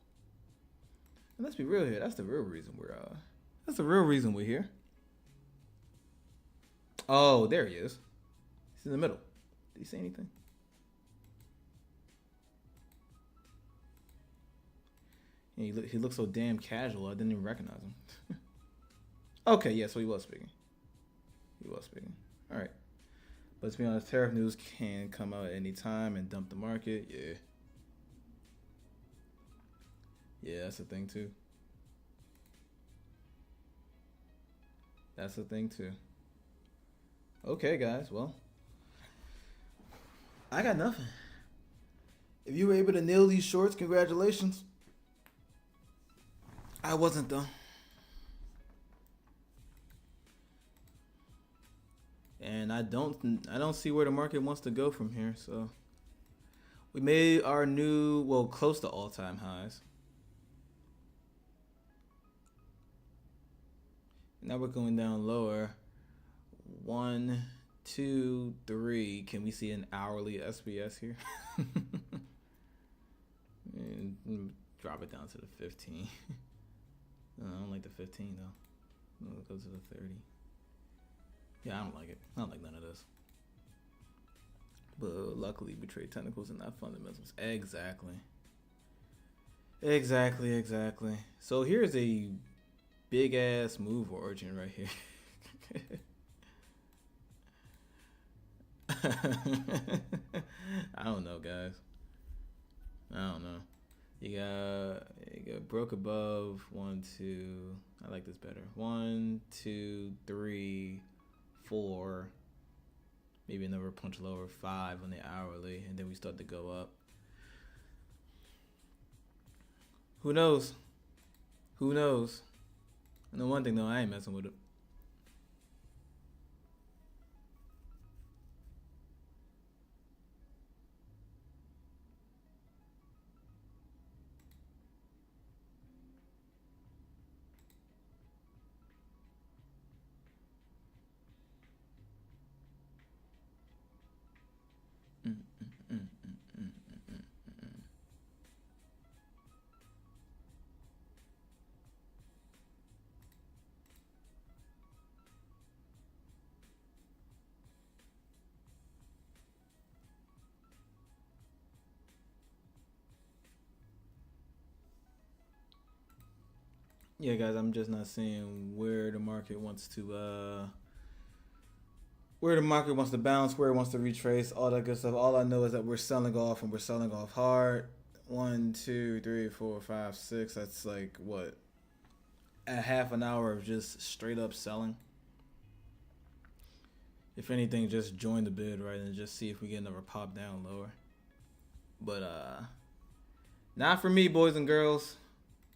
And let's be real here. That's the real reason we're here. Oh, there he is. He's in the middle. Did he say anything? Yeah, he looks so damn casual. I didn't even recognize him. Okay, yeah, so he was speaking. All right. But let's be honest, tariff news can come out at any time and dump the market. Yeah. Yeah, that's the thing too. Okay, guys. Well, I got nothing. If you were able to nail these shorts, congratulations. I wasn't though. And I don't see where the market wants to go from here. So we made our close to all-time highs. Now we're going down lower. 1, 2, 3. Can we see an hourly SBS here? And drop it down to the 15. No, I don't like the 15 though. We'll go to the 30. Yeah, I don't like it. I don't like none of this. But luckily we trade technicals and not fundamentals. Exactly. So here's a big ass move origin right here. I don't know, guys. I don't know. You got broke above 1, 2. I like this better. 1, 2, 3, 4. Maybe another punch lower, 5 on the hourly, and then we start to go up. Who knows? I know one thing though, I ain't messing with it. Yeah, guys, I'm just not seeing where the market wants to bounce, where it wants to retrace, all that good stuff. All I know is that we're selling off and we're selling off hard. 1, 2, 3, 4, 5, 6. That's like what? A half an hour of just straight up selling. If anything, just join the bid, right, and just see if we get another pop down lower. But Not for me, boys and girls.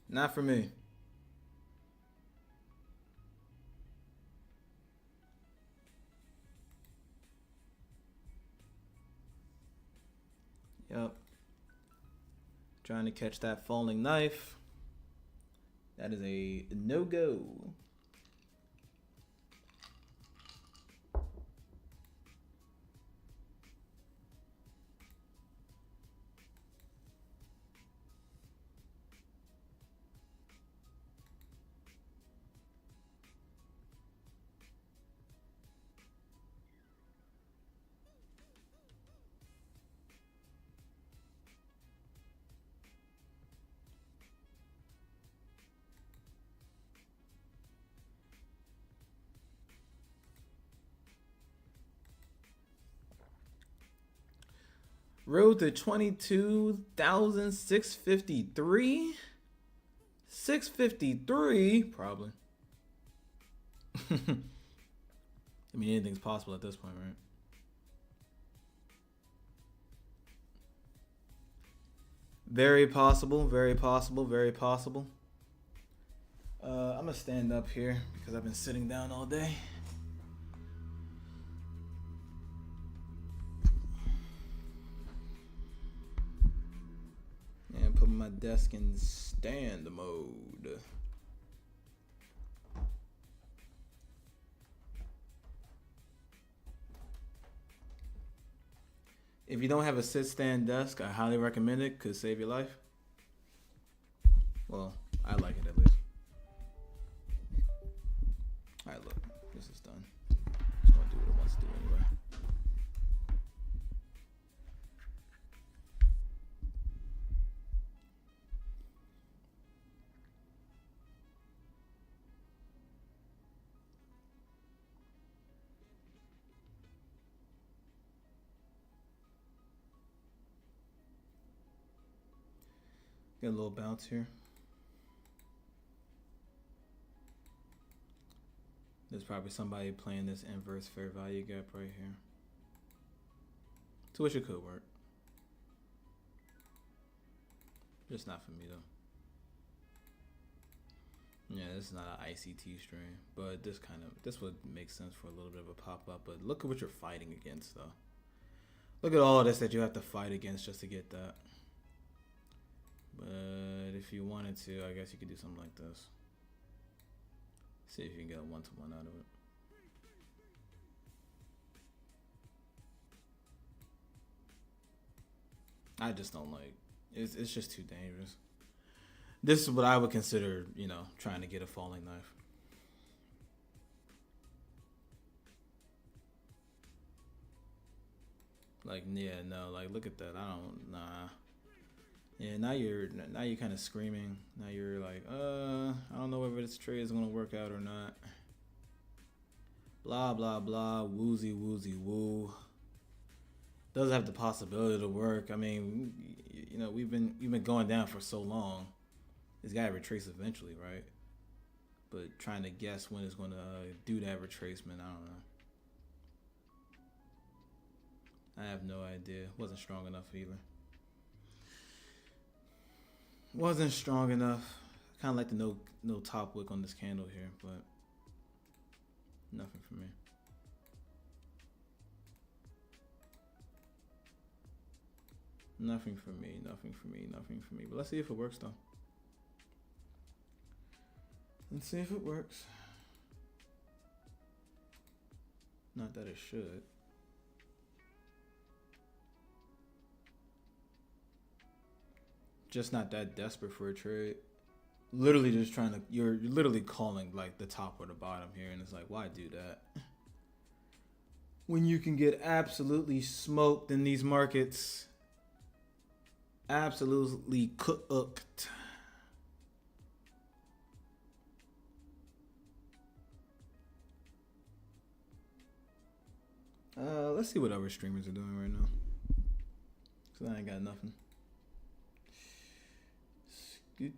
Not for me. Yep. Trying to catch that falling knife. That is a no-go. Road to 22,653. 653, probably. I mean, anything's possible at this point, right? Very possible, very possible, very possible. I'm gonna stand up here because I've been sitting down all day. And put my desk in stand mode. If you don't have a sit-stand desk, I highly recommend it. Could save your life. Well, I like it at least. All right, look, this is done. It's gonna do what it wants to do anyway. Get a little bounce here. There's probably somebody playing this inverse fair value gap right here. To which it could work. Just not for me though. Yeah, this is not an ICT strain, but this would make sense for a little bit of a pop up. But look at what you're fighting against though. Look at all this that you have to fight against just to get that. But if you wanted to, I guess you could do something like this. See if you can get a 1-to-1 out of it. I just don't like. It's just too dangerous. This is what I would consider, trying to get a falling knife. Like, yeah, no, like look at that. Nah. Yeah, now you're kind of screaming. Now you're like, I don't know whether this trade is gonna work out or not. Blah blah blah, woozy woo. Doesn't have the possibility to work. I mean, we've been going down for so long. It's gotta retrace eventually, right? But trying to guess when it's gonna do that retracement, I don't know. I have no idea. Wasn't strong enough either. Wasn't strong enough. Kind of like the no top wick on this candle here, but nothing for me. Nothing for me. But let's see if it works though. Let's see if it works. Not that it should. Just not that desperate for a trade. Literally just you're literally calling like the top or the bottom here, and it's like, why do that? When you can get absolutely smoked in these markets. Absolutely cooked. Let's see what other streamers are doing right now. Cause I ain't got nothing. Give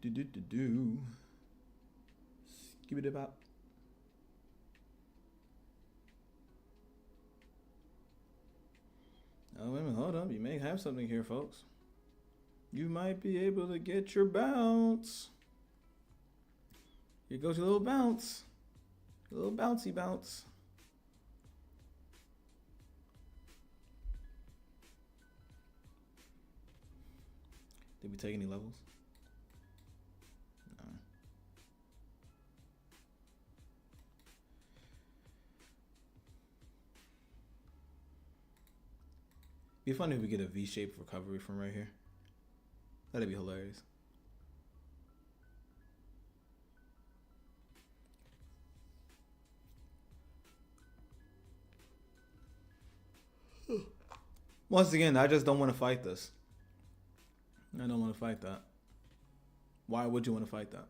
it about. Oh, wait a minute, hold up. You may have something here, folks. You might be able to get your bounce. Here goes your little bounce. A little bouncy bounce. Did we take any levels? No. Be funny if we get a V-shaped recovery from right here. That'd be hilarious. Once again, I just don't want to fight this. I don't want to fight that. Why would you want to fight that?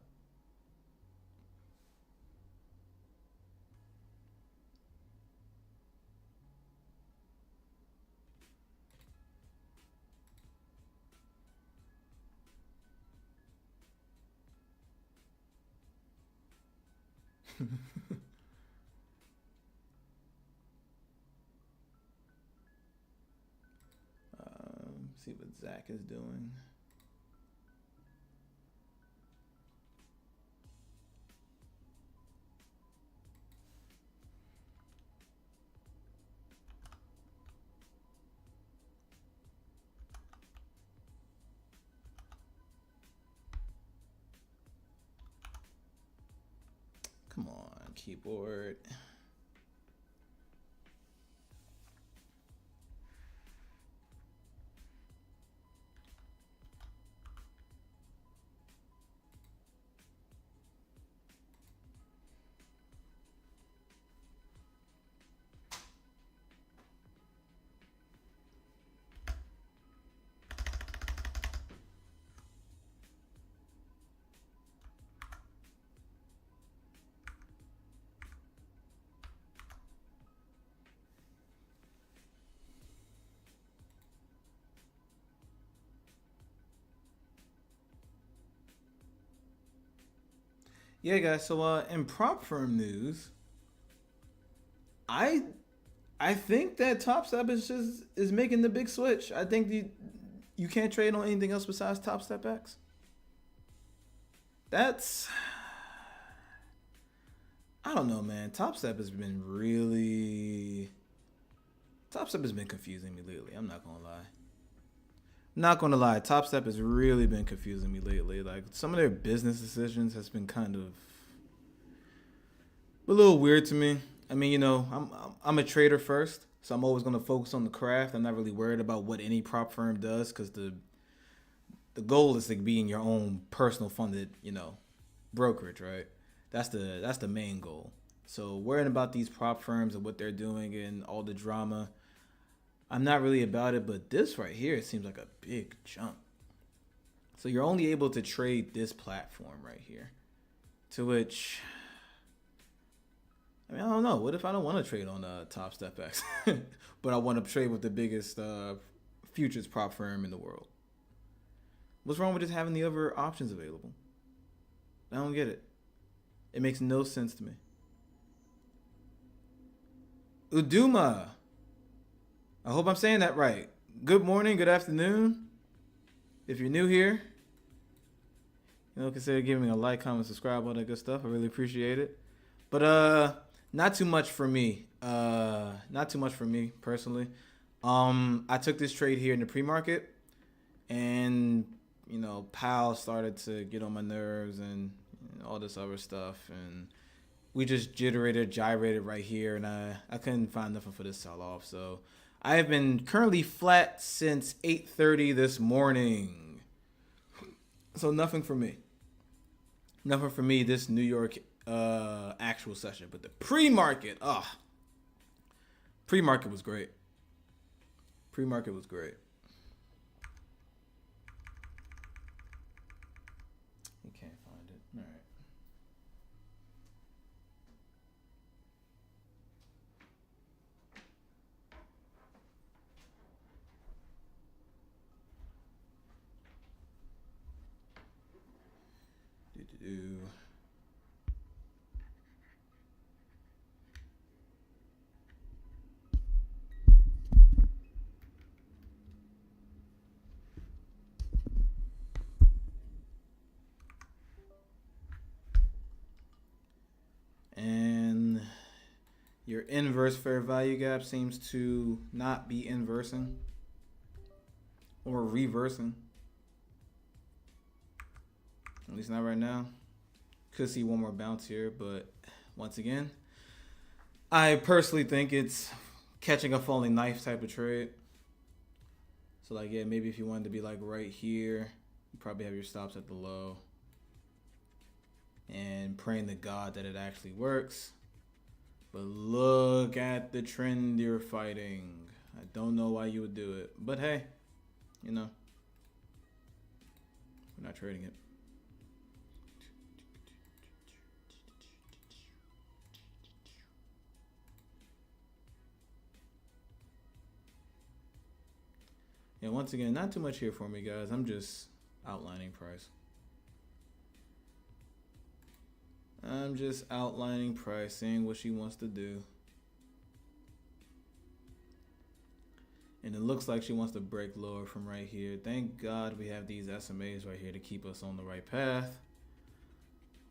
See what Zach is doing. Come on, keyboard. Yeah, guys. So, in prop firm news, I think that Top Step is making the big switch. I think you can't trade on anything else besides Top Step X. That's, I don't know, man. Top Step has been confusing me lately. I'm not gonna lie. Not gonna lie, Top Step has really been confusing me lately. Like, some of their business decisions has been kind of a little weird to me. I mean, I'm a trader first, so I'm always gonna focus on the craft. I'm not really worried about what any prop firm does, because the goal is to be in your own personal funded, brokerage, right? That's the main goal. So worrying about these prop firms and what they're doing and all the drama, I'm not really about it. But this right here, it seems like a big jump. So you're only able to trade this platform right here, to which, I mean, I don't know. What if I don't want to trade on Top Step X, but I want to trade with the biggest futures prop firm in the world? What's wrong with just having the other options available? I don't get it. It makes no sense to me. Uduma. I hope I'm saying that right. Good morning, good afternoon. If you're new here, consider giving me a like, comment, subscribe, all that good stuff. I really appreciate it. But not too much for me. Not too much for me personally. I took this trade here in the pre-market, and Powell started to get on my nerves and all this other stuff, and we just gyrated right here, and I couldn't find nothing for this sell-off. So I have been currently flat since 8:30 this morning. So nothing for me. Nothing for me this New York actual session. But the pre-market, pre-market was great. Pre-market was great. You can't find it. All right. Your inverse fair value gap seems to not be inversing or reversing. At least not right now. Could see one more bounce here, but once again, I personally think it's catching a falling knife type of trade. So like, yeah, maybe if you wanted to be like right here, you probably have your stops at the low and praying to God that it actually works. But look at the trend you're fighting. I don't know why you would do it, but hey, you know, we're not trading it. Yeah, once again, not too much here for me, guys. I'm just outlining price. I'm just outlining price, seeing what she wants to do. And it looks like she wants to break lower from right here. Thank God we have these SMAs right here to keep us on the right path.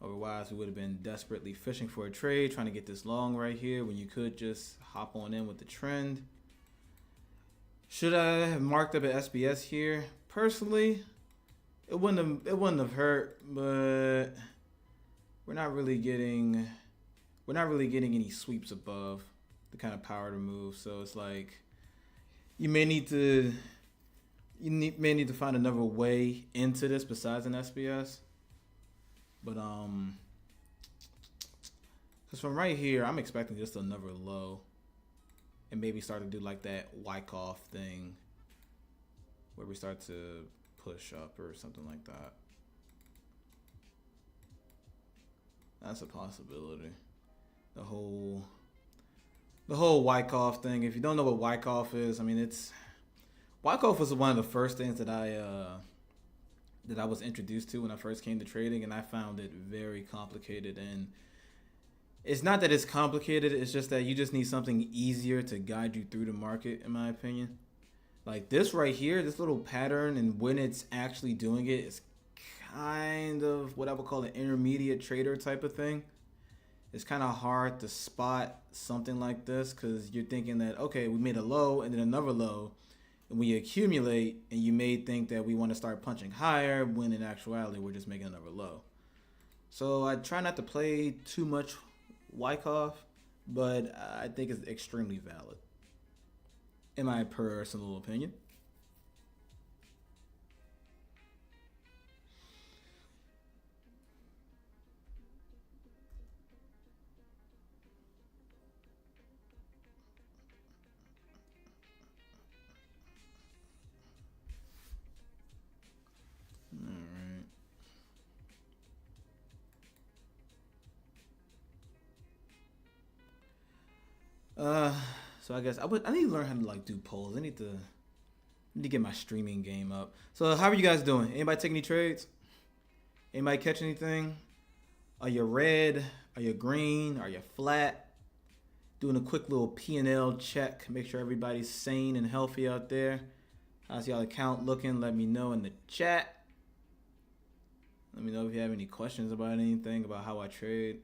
Otherwise, we would have been desperately fishing for a trade, trying to get this long right here when you could just hop on in with the trend. Should I have marked up at SBS here? Personally, it wouldn't have hurt, but we're not really getting any sweeps above the kind of power to move. So it's like you may need to find another way into this besides an SBS. But because from right here, I'm expecting just another low. And maybe start to do like that Wyckoff thing where we start to push up or something like that. That's a possibility. The whole Wyckoff thing. If you don't know what Wyckoff is, I mean, Wyckoff was one of the first things that I was introduced to when I first came to trading, and I found it very complicated. And it's not that it's complicated, it's just that you just need something easier to guide you through the market, in my opinion. Like this right here, this little pattern, and when it's actually doing it, is kind of what I would call an intermediate trader type of thing. It's kind of hard to spot something like this because you're thinking that, okay, we made a low and then another low, and we accumulate, and you may think that we want to start punching higher when in actuality we're just making another low. So I try not to play too much Wyckoff, but I think it's extremely valid, in my personal opinion. So I guess I need to learn how to like do polls. I need to get my streaming game up. So how are you guys doing? Anybody take any trades? Anybody catch anything? Are you red? Are you green? Are you flat? Doing a quick little P&L check. Make sure everybody's sane and healthy out there. How's y'all account looking? Let me know in the chat. Let me know if you have any questions about anything, about how I trade.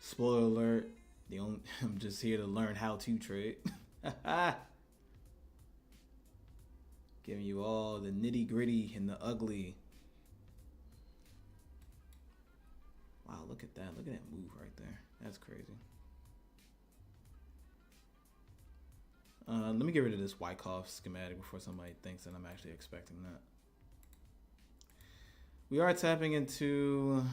Spoiler alert, I'm just here to learn how to trade. Giving you all the nitty gritty and the ugly. Wow, look at that. Look at that move right there. That's crazy. Let me get rid of this Wyckoff schematic before somebody thinks that I'm actually expecting that. We are tapping into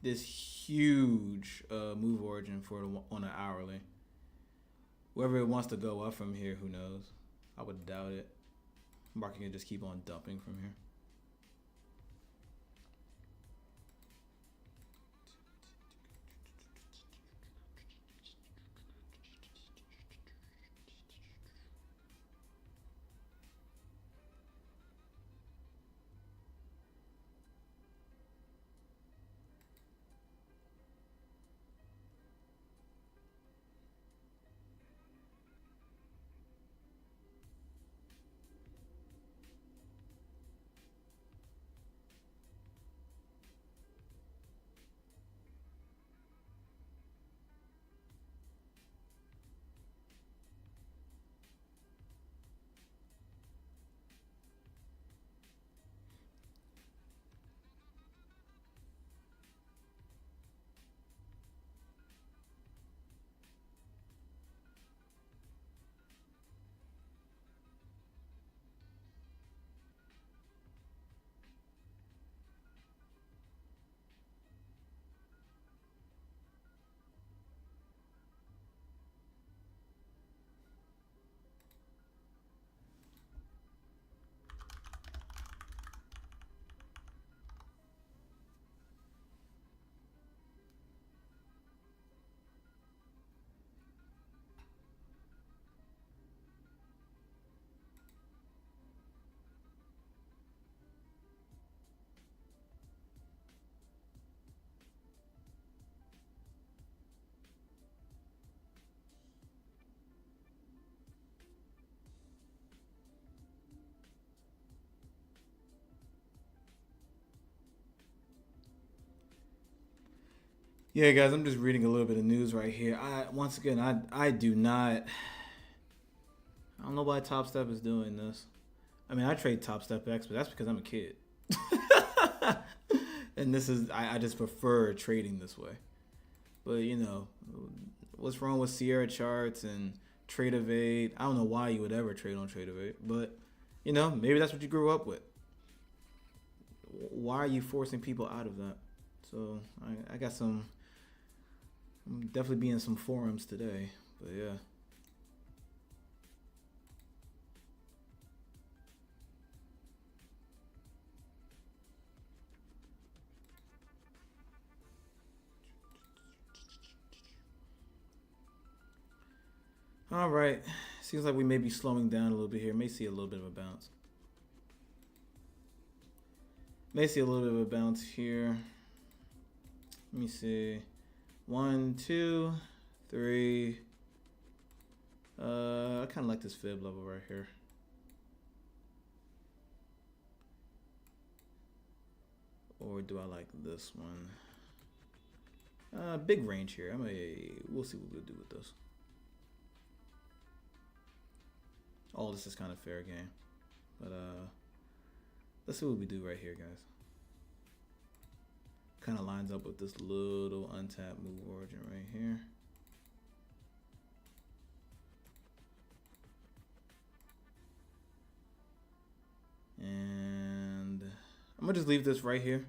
this huge move origin on an hourly. Wherever it wants to go up from here, who knows? I would doubt it. Market can just keep on dumping from here. Yeah, guys, I'm just reading a little bit of news right here. Once again, I do not. I don't know why Top Step is doing this. I mean, I trade Top Step X, but that's because I'm a kid. And this is I just prefer trading this way. But what's wrong with Sierra charts and Trade Evade? I don't know why you would ever trade on Trade Evade, but maybe that's what you grew up with. Why are you forcing people out of that? So I got some. I'm definitely be in some forums today, but yeah. All right, seems like we may be slowing down a little bit here. May see a little bit of a bounce. May see a little bit of a bounce here. Let me see. 1, 2, 3. I kind of like this fib level right here. Or do I like this one? Big range here. We'll see what we'll do with this. All this is kind of fair game. But let's see what we do right here, guys. Kind of lines up with this little untapped move origin right here. And I'm gonna just leave this right here.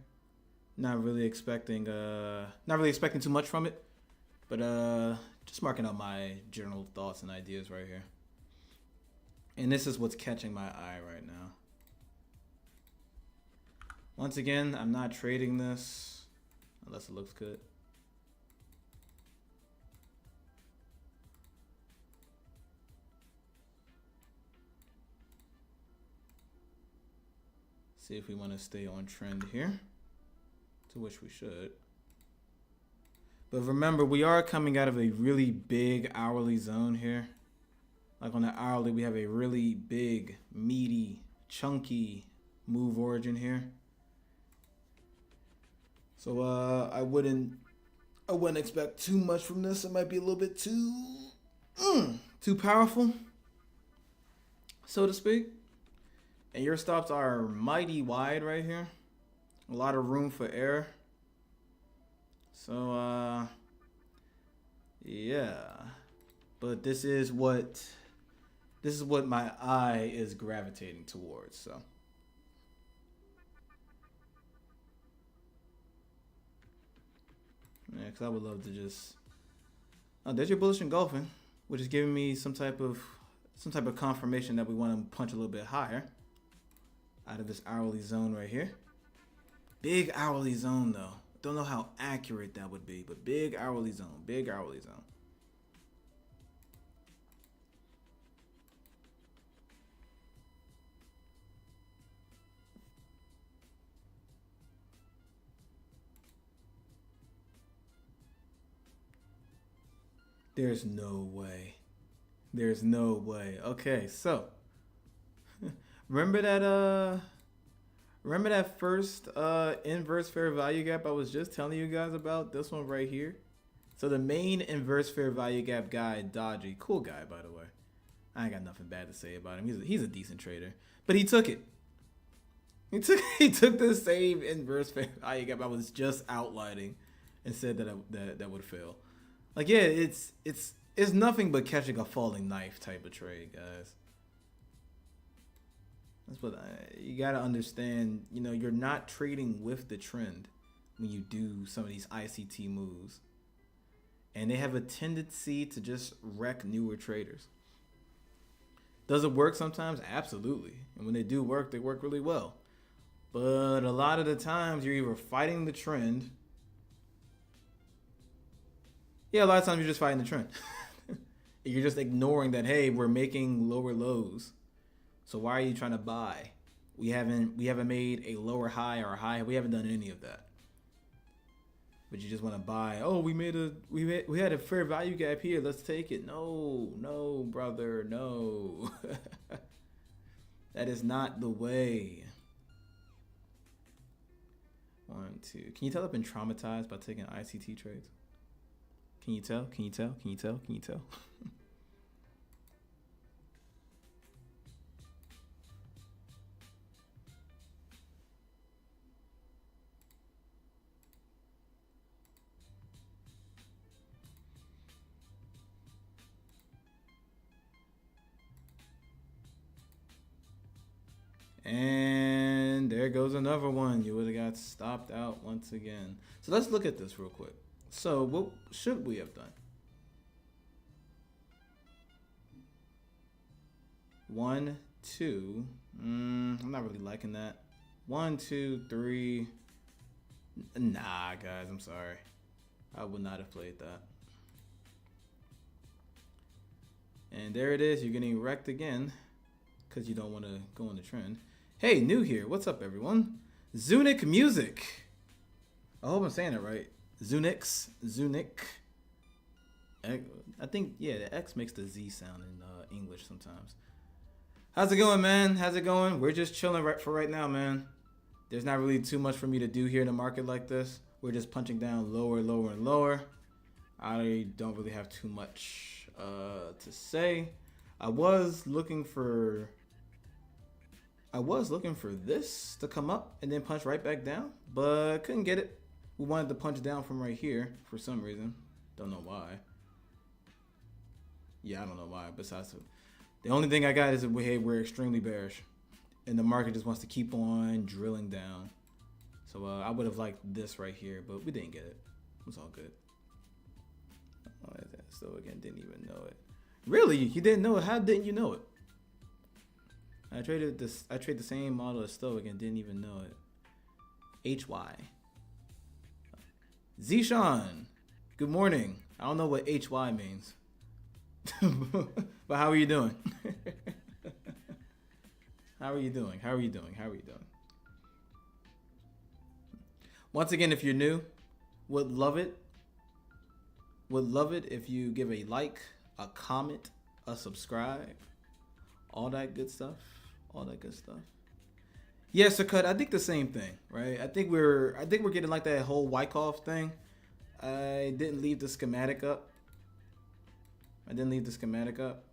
Not really expecting too much from it, but just marking up my general thoughts and ideas right here. And this is what's catching my eye right now. Once again, I'm not trading this unless it looks good. See if we want to stay on trend here, to which we should. But remember, we are coming out of a really big hourly zone here. Like on the hourly, we have a really big, meaty, chunky move origin here. So I wouldn't expect too much from this. It might be a little bit too powerful, so to speak. And your stops are mighty wide right here. A lot of room for error. So yeah. But this is what my eye is gravitating towards, so. Yeah, because I would love to just. Oh, there's your bullish engulfing, which is giving me some type of confirmation that we want to punch a little bit higher out of this hourly zone right here. Big hourly zone though. Don't know how accurate that would be, but big hourly zone, big hourly zone. There's no way. There's no way. Okay, so remember that first inverse fair value gap I was just telling you guys about? This one right here. So the main inverse fair value gap guy, Dodgy, cool guy by the way. I ain't got nothing bad to say about him. He's a decent trader, but he took it. He took the same inverse fair value gap I was just outlining and said that would fail. Like, yeah, it's nothing but catching a falling knife type of trade, guys. That's what you gotta understand. You're not trading with the trend when you do some of these ICT moves, and they have a tendency to just wreck newer traders. Does it work sometimes? Absolutely. And when they do work, they work really well. But a lot of the times, you're either fighting the trend. Yeah, a lot of times you're just fighting the trend. You're just ignoring that, hey, we're making lower lows. So why are you trying to buy? We haven't made a lower high or a high. We haven't done any of that. But you just want to buy. Oh, we had a fair value gap here. Let's take it. No, brother, no. That is not the way. 1, 2. Can you tell I've been traumatized by taking ICT trades? Can you tell? Can you tell? Can you tell? Can you tell? And there goes another one. You would have got stopped out once again. So let's look at this real quick. So what should we have done? 1, 2. I'm not really liking that. 1, 2, 3. Nah, guys, I'm sorry. I would not have played that. And there it is. You're getting wrecked again because you don't want to go on the trend. Hey, new here. What's up, everyone? Zunic Music. I hope I'm saying it right. Zunic. I think, yeah, the X makes the Z sound in English sometimes. How's it going, man? How's it going? We're just chilling for right now, man. There's not really too much for me to do here in a market like this. We're just punching down lower, lower, and lower. I don't really have too much to say. I was looking for this to come up and then punch right back down, but couldn't get it. We wanted to punch down from right here for some reason. Don't know why. Yeah, I don't know why. Besides, the only thing I got is that we're extremely bearish, and the market just wants to keep on drilling down. So I would have liked this right here, but we didn't get it. It's all good. Oh, so again, didn't even know it. Really? You didn't know it? How didn't you know it? I trade the same model as Stoic and didn't even know it. HY. Zishan. Good morning. I don't know what HY means. But how are you doing? How are you doing? How are you doing? How are you doing? Once again, if you're new, would love it if you give a like, a comment, a subscribe, all that good stuff. All that good stuff. Yeah, so cut. I think the same thing, right? I think we're getting like that whole Wyckoff thing. I didn't leave the schematic up.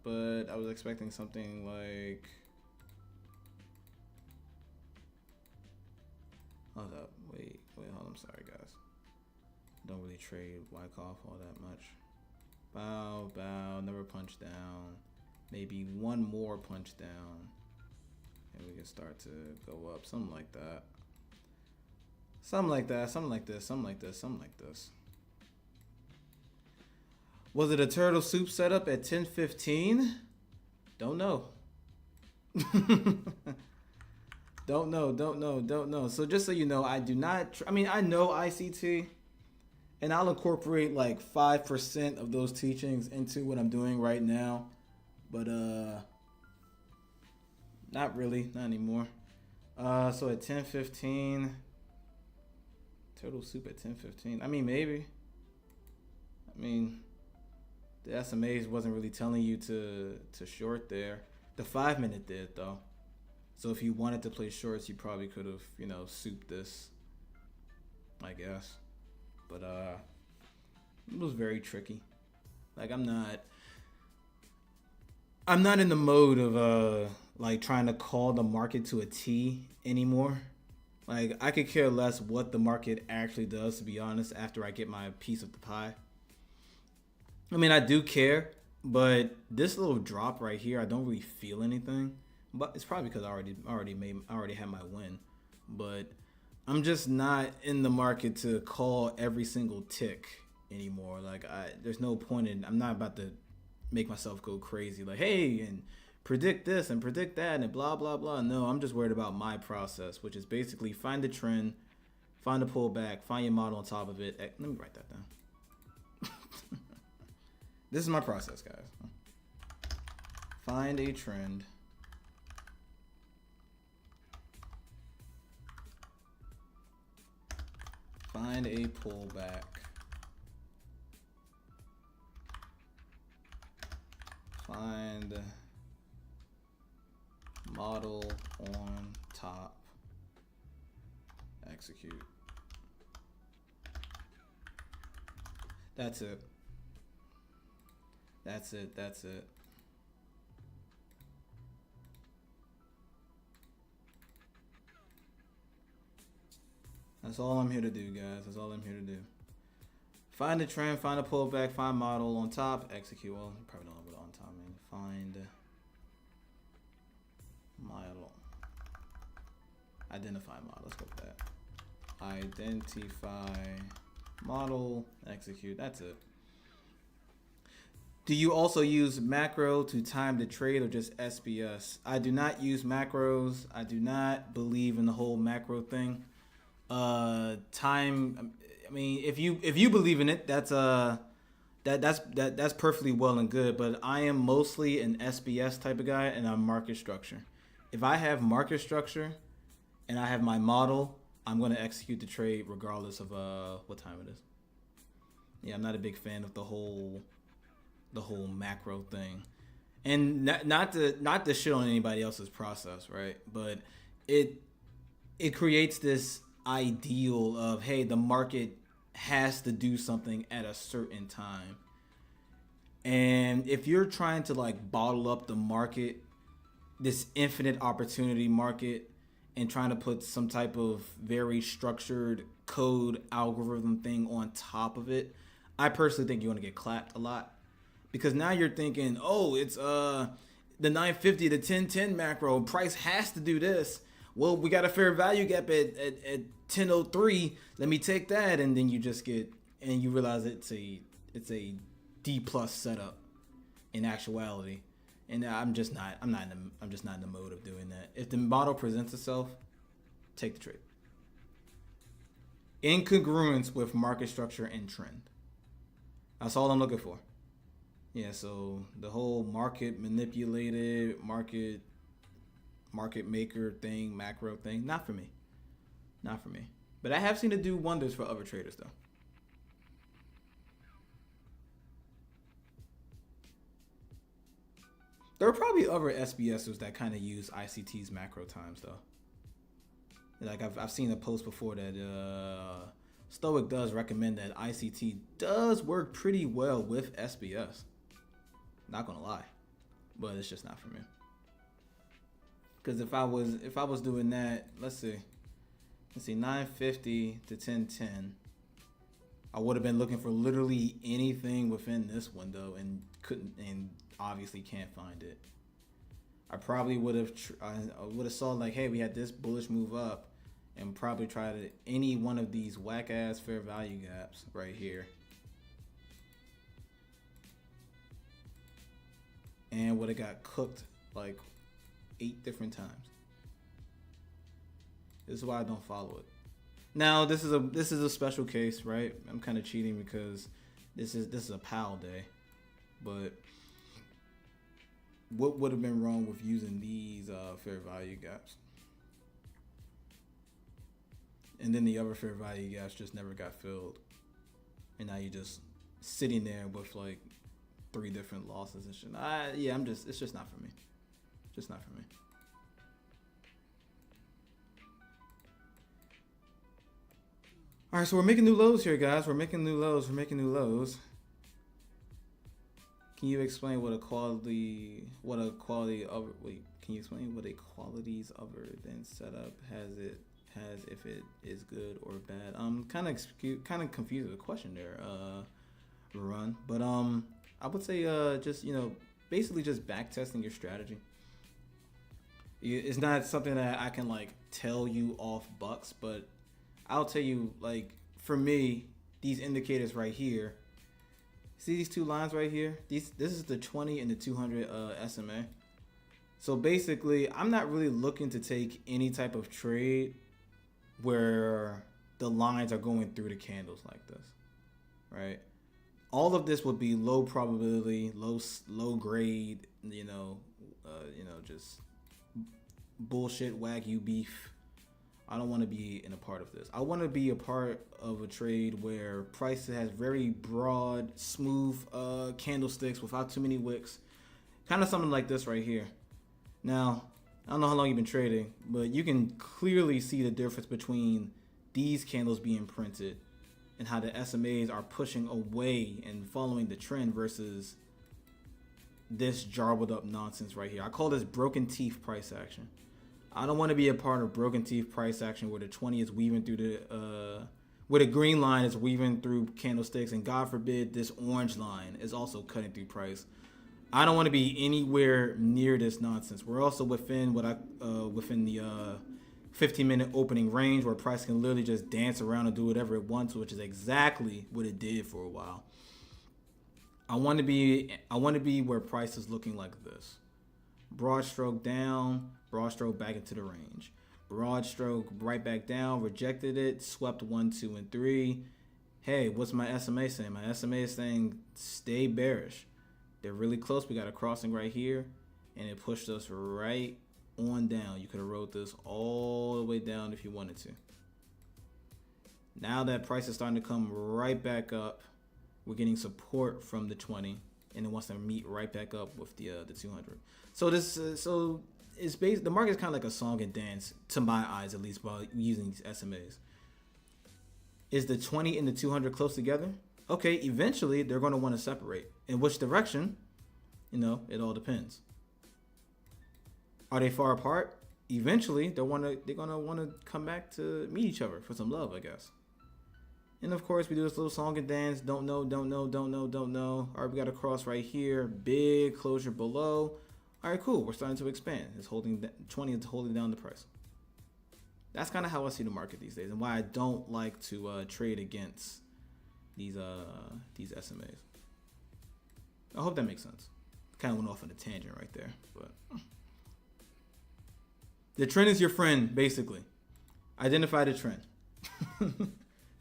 But I was expecting something like. Hold up. Wait, hold on. I'm sorry, guys. Don't really trade Wyckoff all that much. Bow, never punch down. Maybe one more punch down. And we can start to go up. Something like that. Something like this. Was it a turtle soup setup at 10:15? Don't know. Don't know. So just so you know, I do not. I know ICT, and I'll incorporate like 5% of those teachings into what I'm doing right now, but not really, not anymore. So at 10:15, turtle soup at 10:15. Maybe. The SMAs wasn't really telling you to short there. The 5-minute did though. So if you wanted to play shorts, you probably could have, souped this, I guess. But it was very tricky. Like I'm not in the mode of like trying to call the market to a T anymore. Like I could care less what the market actually does, to be honest, after I get my piece of the pie. I do care, but this little drop right here, I don't really feel anything. But it's probably because I already had my win. But I'm just not in the market to call every single tick anymore. Like there's no point in. I'm not about to make myself go crazy. Like, hey, and predict this and predict that and blah blah blah. No, I'm just worried about my process, which is basically find the trend, find a pullback, find your model on top of it. Let me write that down. This is my process, guys. Find a trend. Find a pullback. Find model on top. Execute. That's it. That's it. That's it. That's all I'm here to do, guys. That's all I'm here to do. Find a trend, find a pullback, find model on top, execute. Well, probably don't know what on top means. Find model. Identify model. Let's go with that. Identify model, execute. That's it. Do you also use macro to time the trade or just SBS? I do not use macros. I do not believe in the whole macro thing. Time. I mean, if you believe in it, that's perfectly well and good. But I am mostly an SBS type of guy, and I'm market structure. If I have market structure, and I have my model, I'm going to execute the trade regardless of what time it is. Yeah, I'm not a big fan of the whole macro thing, and not to shit on anybody else's process, right? But it creates this ideal of, hey, the market has to do something at a certain time, and if you're trying to like bottle up the market, this infinite opportunity market, and trying to put some type of very structured code algorithm thing on top of it, I personally think you're going to get clapped a lot. Because now you're thinking, oh, it's the 950 to 1010 macro. Price has to do this. Well, we got a fair value gap at 1003. Let me take that, and then you just get, and you realize it's a D plus setup in actuality. And I'm just not in the mode of doing that. If the model presents itself, take the trade. In congruence with market structure and trend. That's all I'm looking for. Yeah, so the whole market manipulated, market maker thing, macro thing, not for me. Not for me. But I have seen it do wonders for other traders, though. There are probably other SBSers that kind of use ICT's macro times, though. Like, I've seen a post before that Stoic does recommend that ICT does work pretty well with SBS. Not gonna lie, but it's just not for me. Because if I was doing that, let's see, 950 to 1010, I would have been looking for literally anything within this window and couldn't, and obviously can't find it. I probably would have saw like, hey, we had this bullish move up, and probably tried any one of these whack ass fair value gaps right here. And would have got cooked like 8 different times. This is why I don't follow it. Now this is a special case, right? I'm kind of cheating because this is a PAL day, but what would have been wrong with using these fair value gaps? And then the other fair value gaps just never got filled, and now you're just sitting there with like 3 different losses and shit. Yeah, it's just not for me. Just not for me. All right, so we're making new lows here, guys. We're making new lows. Can you explain what a quality of can you explain what a qualities other than setup has if it is good or bad? I'm kind of confused with the question there, Run. But I would say just, basically just back testing your strategy. It's not something that I can like tell you off bucks, but I'll tell you, like, for me, these indicators right here, see these 2 lines right here? This is the 20 and the 200 SMA. So basically, I'm not really looking to take any type of trade where the lines are going through the candles like this, right? All of this would be low probability, low grade, just bullshit wagyu beef. I don't want to be in a part of this. I want to be a part of a trade where price has very broad, smooth candlesticks without too many wicks. Kind of something like this right here. Now, I don't know how long you've been trading, but you can clearly see the difference between these candles being printed and how the SMAs are pushing away and following the trend versus this jarbled up nonsense right here. I call this broken teeth price action. I don't want to be a part of broken teeth price action where the 20 is weaving through where the green line is weaving through candlesticks, and God forbid this orange line is also cutting through price. I don't want to be anywhere near this nonsense. We're also within within the 15-minute opening range where price can literally just dance around and do whatever it wants, which is exactly what it did for a while. I want to be where price is looking like this. Broad stroke down, broad stroke back into the range. Broad stroke right back down, rejected it, swept 1, 2, and 3. Hey, what's my SMA saying? My SMA is saying stay bearish. They're really close. We got a crossing right here, and it pushed us right on down. You could have wrote this all the way down if you wanted to. Now that price is starting to come right back up, we're getting support from the 20, and it wants to meet right back up with the 200. So this it's based. The market is kind of like a song and dance to my eyes, at least, while using these SMAs. Is the 20 and the 200 close together? Okay, eventually they're going to want to separate. In which direction? It all depends. Are they far apart? Eventually they're gonna want to come back to meet each other for some love, I guess. And of course, we do this little song and dance. Don't know. All right, we got a cross right here. Big closure below. All right, cool. We're starting to expand. 20 is holding down the price. That's kind of how I see the market these days, and why I don't like to trade against these SMAs. I hope that makes sense. Kind of went off on a tangent right there, but the trend is your friend, basically. Identify the trend.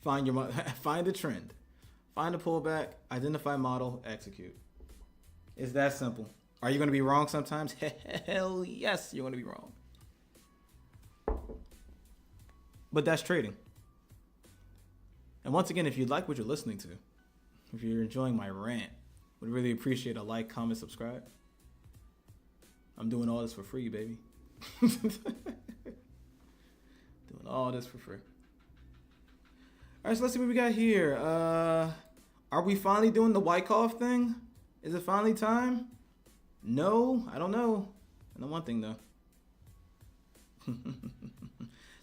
Find the trend. Find a pullback, identify model, execute. It's that simple. Are you going to be wrong sometimes? Hell yes, you're going to be wrong. But that's trading. And once again, if you like what you're listening to, if you're enjoying my rant, would really appreciate a like, comment, subscribe. I'm doing all this for free, baby. Doing all this for free. All right, so let's see what we got here. Are we finally doing the Wyckoff thing? Is it finally time? No, I don't know. I know one thing, though.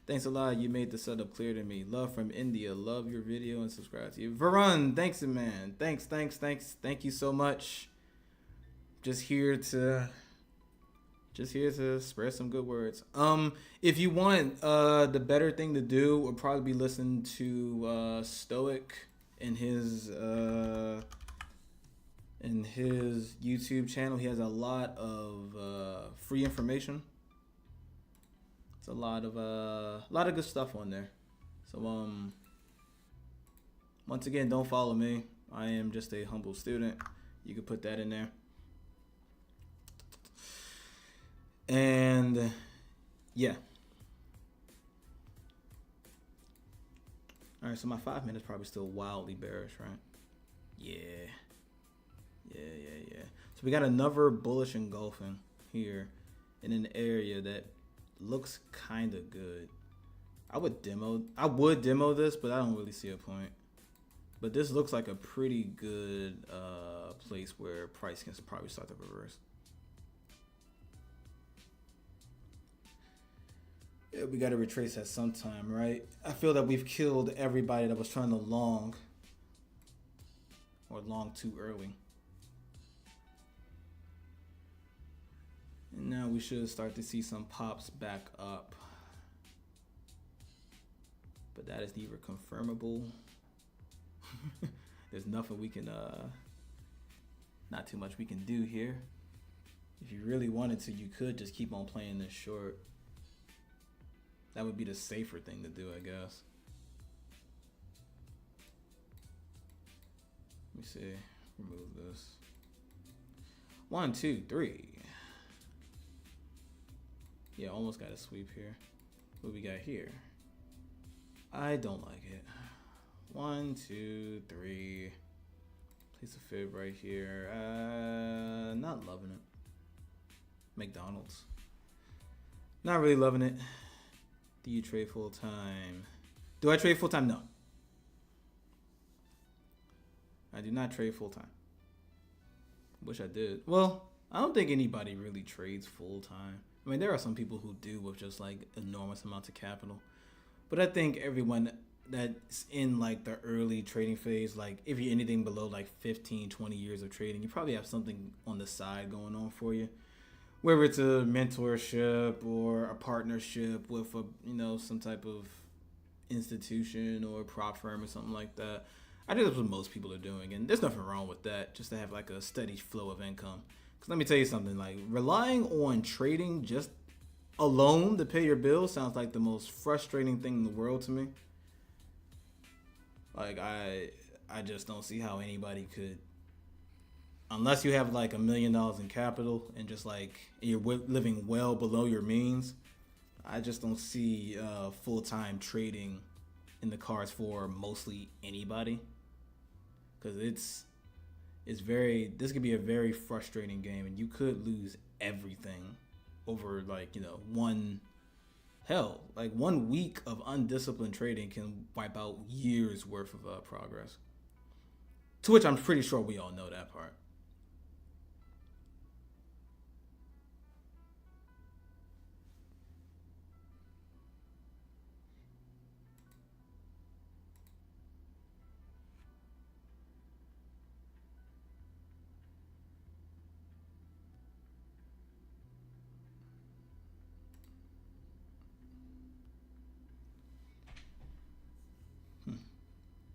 Thanks a lot. You made the setup clear to me. Love from India. Love your video and subscribe to you. Varun, thanks, man. Thanks. Thank you so much. Just here to spread some good words. If you want, the better thing to do would probably be listen to Stoic and his YouTube channel. He has a lot of free information. It's a lot of good stuff on there. So once again, don't follow me. I am just a humble student. You could put that in there. And yeah. All right, so my 5 minutes probably still wildly bearish, right? Yeah. So we got another bullish engulfing here in an area that looks kind of good. I would demo this, but I don't really see a point. But this looks like a pretty good place where price can probably start to reverse. Yeah, we got to retrace at some time, right? I feel that we've killed everybody that was trying to long too early. And now we should start to see some pops back up. But that is neither confirmable. There's nothing we can, not too much we can do here. If you really wanted to, you could just keep on playing this short. That would be the safer thing to do, I guess. Let me see. Remove this. 1, 2, 3. Yeah, almost got a sweep here. What we got here? I don't like it. 1, 2, 3. Place a fib right here. Not loving it. McDonald's. Not really loving it. Do you trade full time? Do I trade full time? No. I do not trade full time. Wish I did. Well, I don't think anybody really trades full time. I mean, there are some people who do with just like enormous amounts of capital. But I think everyone that's in like the early trading phase, like if you're anything below like 15, 20 years of trading, you probably have something on the side going on for you. Whether it's a mentorship or a partnership with a, some type of institution or prop firm or something like that. I think that's what most people are doing, and there's nothing wrong with that, just to have like a steady flow of income. Because let me tell you something, like relying on trading just alone to pay your bills sounds like the most frustrating thing in the world to me. Like I just don't see how anybody could, unless you have like $1 million in capital and just like you're living well below your means. I just don't see full-time trading in the cards for mostly anybody, because this could be a very frustrating game, and you could lose everything over like one week of undisciplined trading can wipe out years worth of progress, to which I'm pretty sure we all know that part.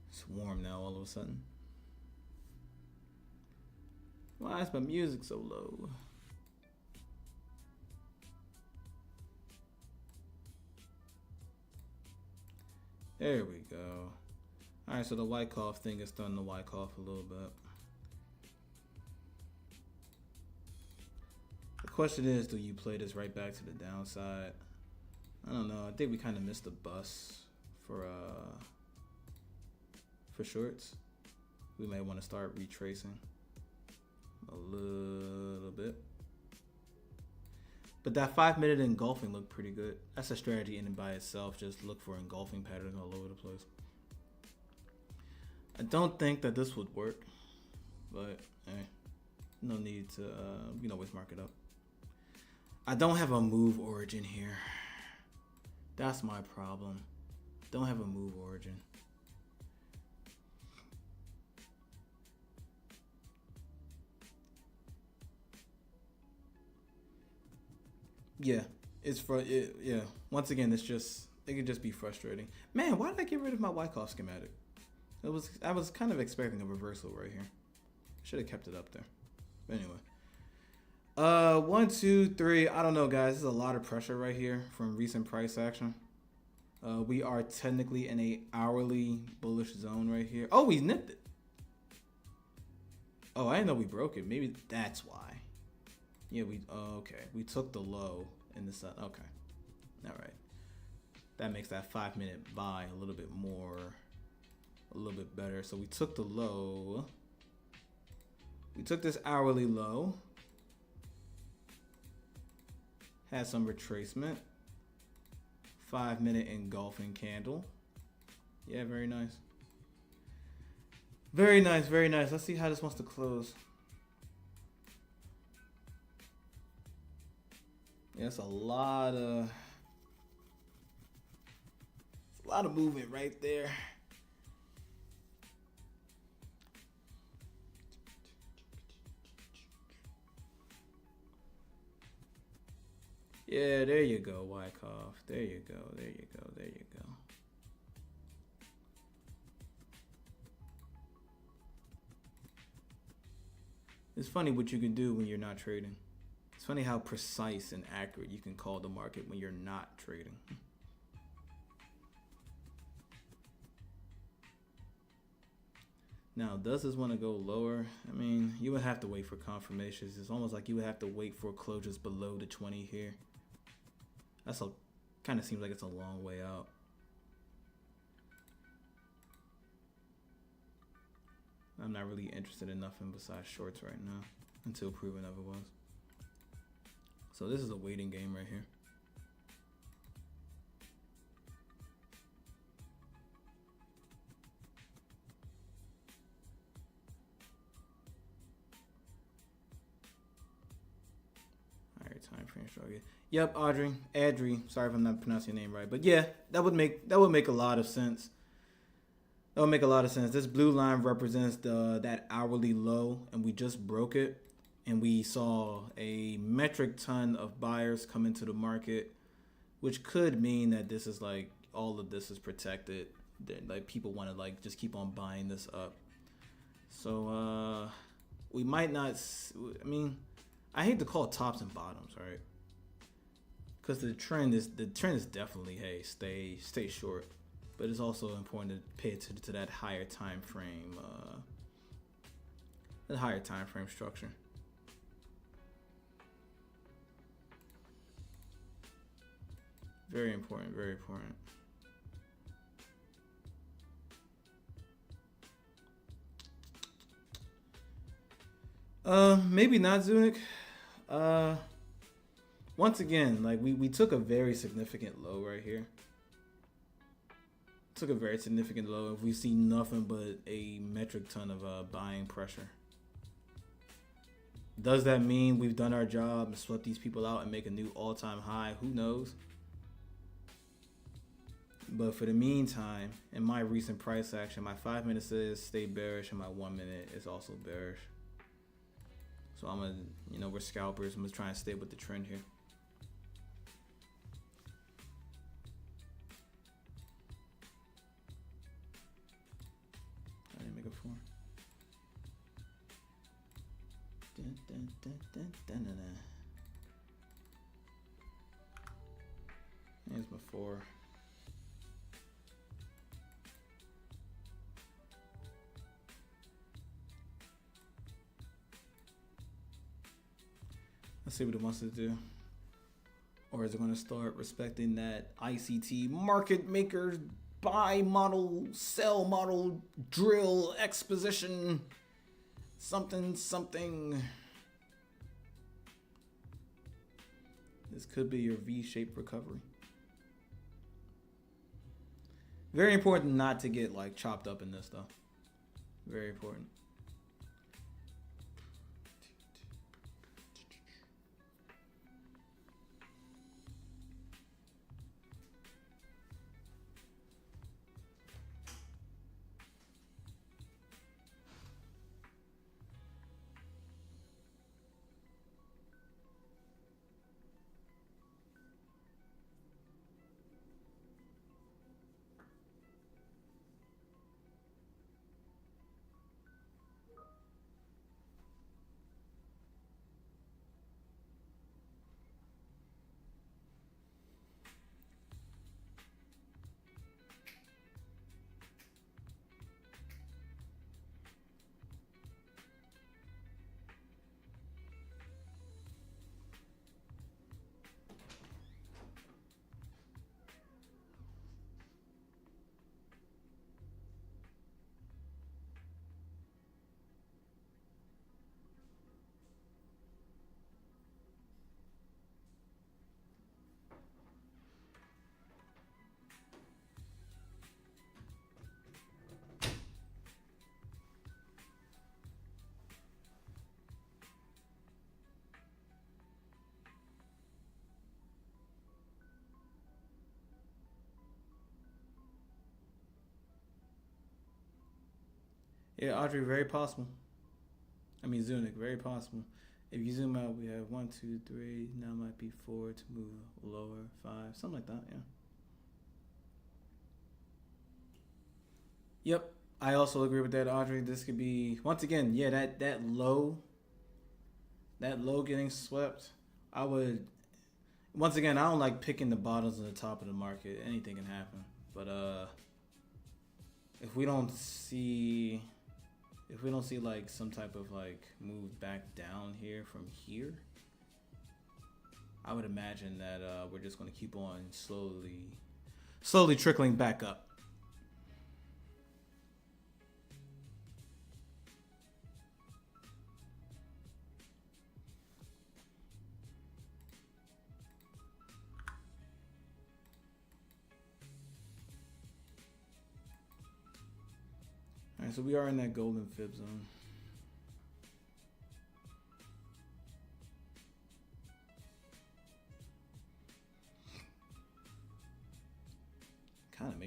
It's warm now all of a sudden. Why is my music so low? There we go. Alright, so the Wyckoff thing is starting to Wyckoff a little bit. The question is, do you play this right back to the downside? I don't know. I think we kind of missed the bus for shorts. We may want to start retracing a little bit. But that 5-minute engulfing looked pretty good. That's a strategy in and by itself. Just look for engulfing patterns all over the place. I don't think that this would work, but hey, no need to, always mark it up. I don't have a move origin here. That's my problem. Don't have a move origin. Yeah, yeah. Once again, it can just be frustrating. Man, why did I get rid of my Wyckoff schematic? I was kind of expecting a reversal right here. Should have kept it up there. But anyway. 1, 2, 3. I don't know, guys. There's a lot of pressure right here from recent price action. We are technically in a hourly bullish zone right here. Oh, we nipped it. Oh, I didn't know we broke it. Maybe that's why. Yeah, okay. We took the low in the sun. Okay. All right. That makes that 5-minute buy a little bit better. So we took the low. We took this hourly low. Had some retracement. 5-minute engulfing candle. Yeah, very nice. Very nice, very nice. Let's see how this wants to close. Yeah, it's a lot of movement right there. Yeah, there you go, Wyckoff. There you go, there you go, there you go. It's funny what you can do when you're not trading. It's funny how precise and accurate you can call the market when you're not trading. Now, does this want to go lower? I mean, you would have to wait for confirmations. It's almost like you would have to wait for closures below the 20 here. Kind of seems like it's a long way out. I'm not really interested in nothing besides shorts right now until proven otherwise. So this is a waiting game right here. time frame structure. Yep, Adri. Sorry if I'm not pronouncing your name right, but yeah, that would make a lot of sense. That would make a lot of sense. This blue line represents that hourly low, and we just broke it, and we saw a metric ton of buyers come into the market, which could mean that this is like all of this is protected. Like people want to like just keep on buying this up. So we might not. I mean, I hate to call it tops and bottoms, right? Because the trend is definitely stay short, but it's also important to pay attention to that higher time frame, structure. Very important, very important. Maybe not Zunic. Once again, like we took a very significant low right here. Took a very significant low. If we see nothing but a metric ton of buying pressure, does that mean we've done our job and swept these people out and make a new all-time high? Who knows? But for the meantime, in my recent price action, my 5 minute says stay bearish, and my 1 minute is also bearish. So I'm gonna, we're scalpers. I'm gonna try and stay with the trend here. I didn't make a 4. Here's my 4. Let's see what it wants to do. Or is it going to start respecting that ICT market maker buy model, sell model, drill, exposition, something. This could be your V-shaped recovery. Very important not to get like chopped up in this though. Very important. Yeah, Audrey, very possible. I mean, Zunic, very possible. If you zoom out, we have 1, 2, 3. Now might be 4 to move lower, 5, something like that. Yeah. Yep, I also agree with that, Audrey. This could be once again, yeah, that low getting swept. I would once again, I don't like picking the bottoms and the top of the market. Anything can happen, but if we don't see like some type of like move back down here from here, I would imagine that we're just going to keep on slowly trickling back up. All right, so we are in that golden fib zone.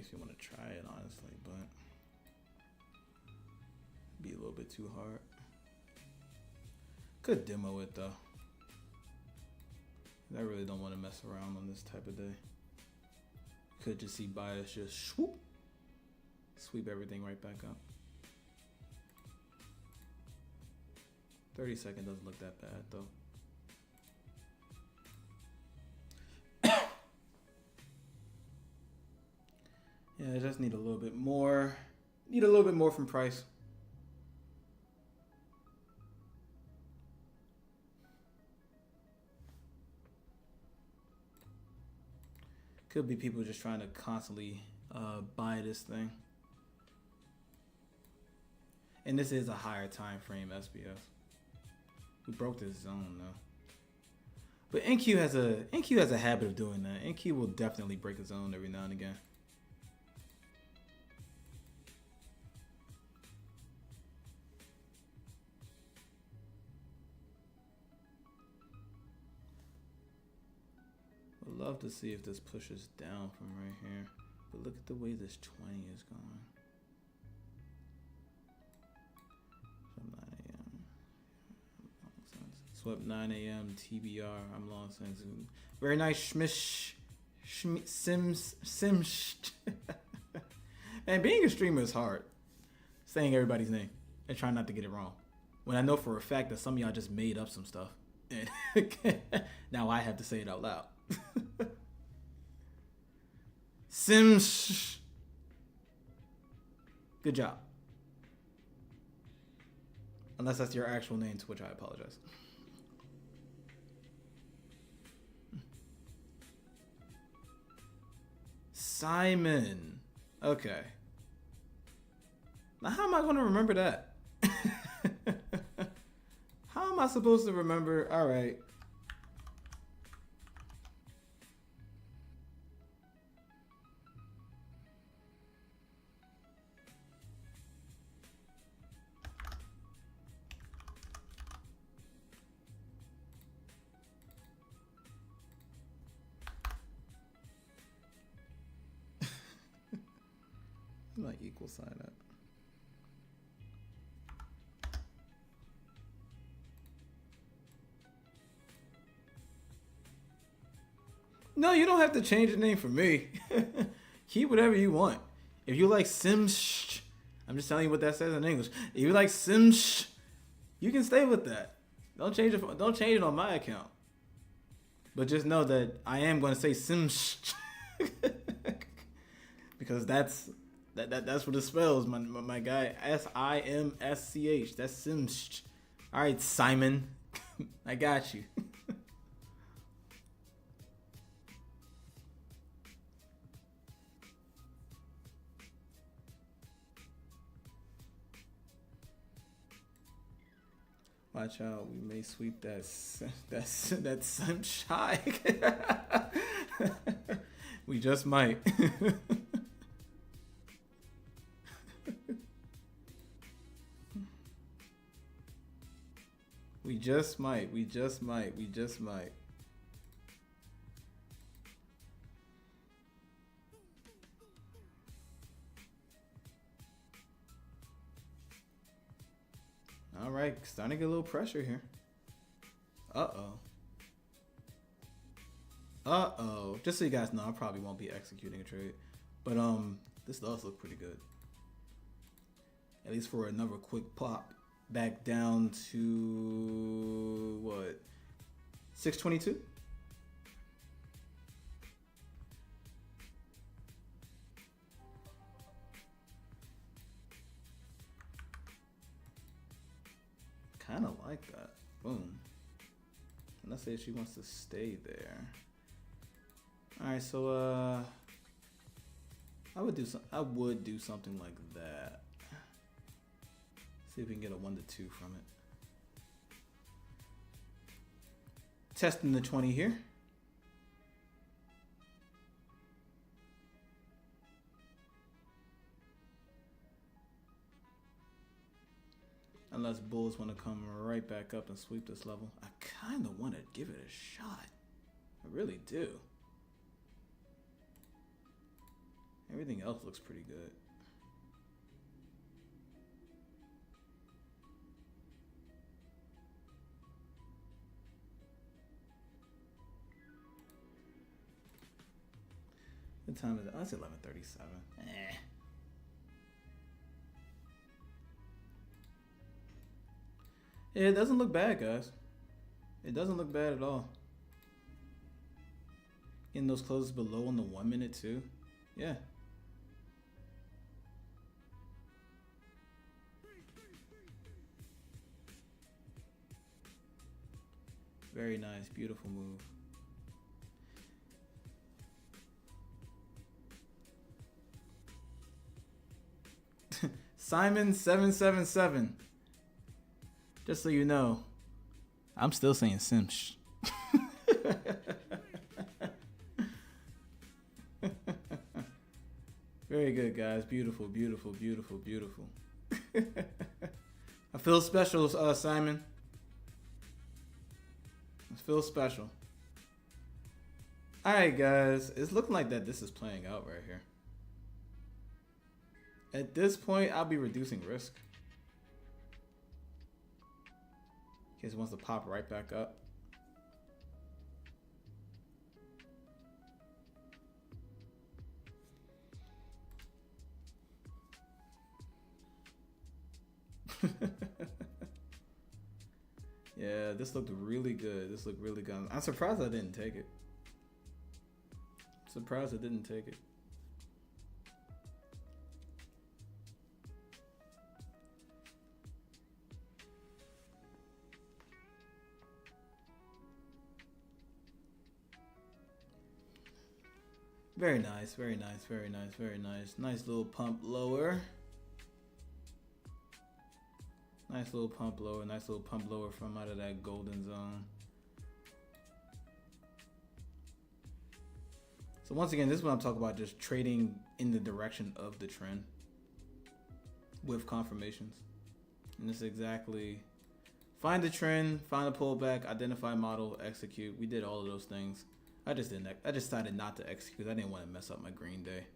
makes me want to try it, honestly, but be a little bit too hard. Could demo it though. I really don't want to mess around on this type of day. Could just see bias just sweep everything right back up. 30-second doesn't look that bad though. Yeah, I just need a little bit more. Need a little bit more from price. Could be people just trying to constantly buy this thing. And this is a higher time frame SBS. We broke this zone though. But NQ has a habit of doing that. NQ will definitely break a zone every now and again. I'd love to see if this pushes down from right here. But look at the way this 20 is going. Swept 9 a.m. TBR. I'm long since. Very nice Sims. Man, being a streamer is hard. Saying everybody's name and trying not to get it wrong. When I know for a fact that some of y'all just made up some stuff. And now I have to say it out loud. Sims. Good job. Unless that's your actual name, to which I apologize. Simon. Okay. Now, how am I going to remember that? How am I supposed to remember? All right. Like equal sign up. No, you don't have to change the name for me. Keep whatever you want. If you like Sims, I'm just telling you what that says in English. If you like Sims, you can stay with that. Don't change it. Don't change it on my account. But just know that I am going to say Sims because that's what it spells, my guy. SIMSCH. That's Sims. All right, Simon. I got you. Watch out, we may sweep that sunshine. We just might. We just might. All right, starting to get a little pressure here. Just so you guys know, I probably won't be executing a trade, but this does look pretty good. At least for another quick pop back down to what, 622. Kind of like that. Boom. And let's say she wants to stay there. All right, so I would do something like that. See if we can get a 1 to 2 from it. Testing the 20 here. Unless bulls want to come right back up and sweep this level. I kind of want to give it a shot. I really do. Everything else looks pretty good. What time is it? Oh, it's 11:37. Yeah, it doesn't look bad, guys. It doesn't look bad at all. Getting those closes below on the 1 minute too. Yeah. Very nice, beautiful move. Simon777. Just so you know, I'm still saying Simsh. Very good, guys. Beautiful, beautiful, beautiful, beautiful. I feel special, Simon. I feel special. All right, guys. It's looking like that this is playing out right here. At this point, I'll be reducing risk. In case it wants to pop right back up. Yeah, this looked really good. This looked really good. I'm surprised I didn't take it. Surprised I didn't take it. Very nice, very nice, very nice, very nice. Nice little pump lower. Nice little pump lower, nice little pump lower from out of that golden zone. So once again, this is what I'm talking about, just trading in the direction of the trend with confirmations. And this is exactly, find the trend, find a pullback, identify model, execute. We did all of those things. I just decided not to execute. I didn't want to mess up my green day.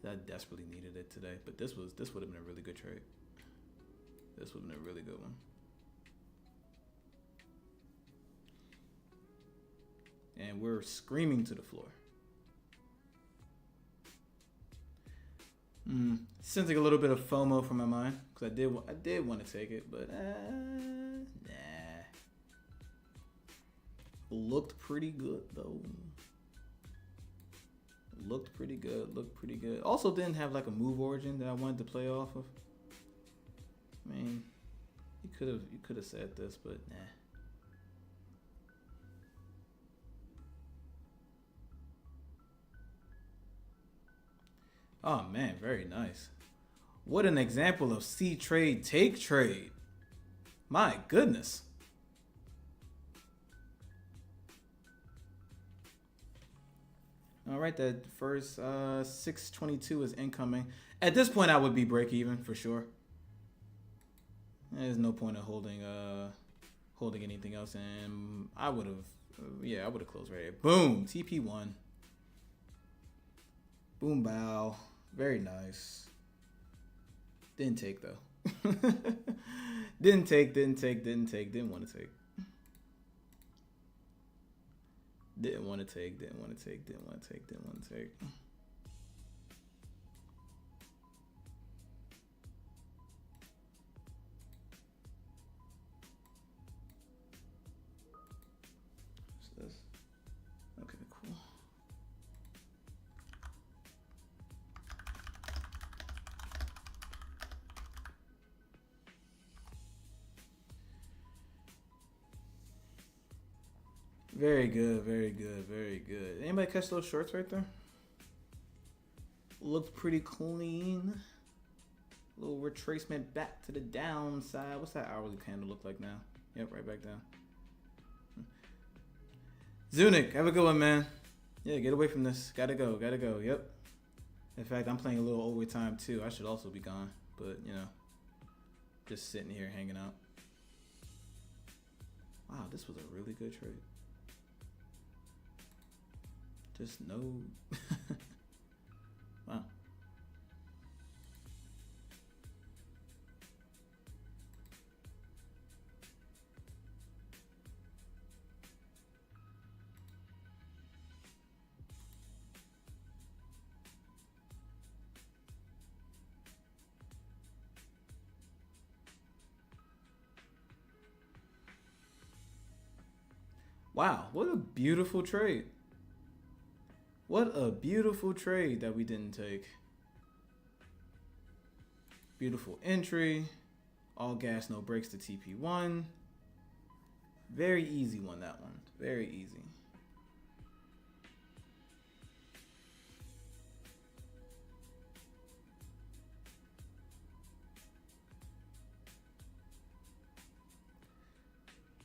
I desperately needed it today. But this would have been a really good trade. This would have been a really good one. And we're screaming to the floor. Sensing a little bit of FOMO from my mind because I did want to take it, but nah. Looked pretty good though. Looked pretty good. Looked pretty good. Also didn't have like a move origin that I wanted to play off of. I mean, you could have said this, but nah. Oh man, very nice. What an example of see trade, take trade. My goodness. All right, that first 622 is incoming. At this point, I would be break even for sure. There's no point of holding anything else, and I would have closed right here. Boom, TP1. Boom, bow. Very nice. Didn't take though. Didn't take. Didn't want to take. Didn't want to take. What's this? Okay, cool. Very good, very good, very good. Anybody catch those shorts right there? Looked pretty clean. Little retracement back to the downside. What's that hourly candle look like now? Yep, right back down. Zunic, have a good one, man. Yeah, get away from this. Gotta go. Yep. In fact, I'm playing a little overtime too. I should also be gone, but you know, just sitting here hanging out. Wow, this was a really good trade. Just no. Wow. Wow, what a beautiful trade. What a beautiful trade that we didn't take. Beautiful entry. All gas, no brakes to TP1. Very easy one, that one. Very easy.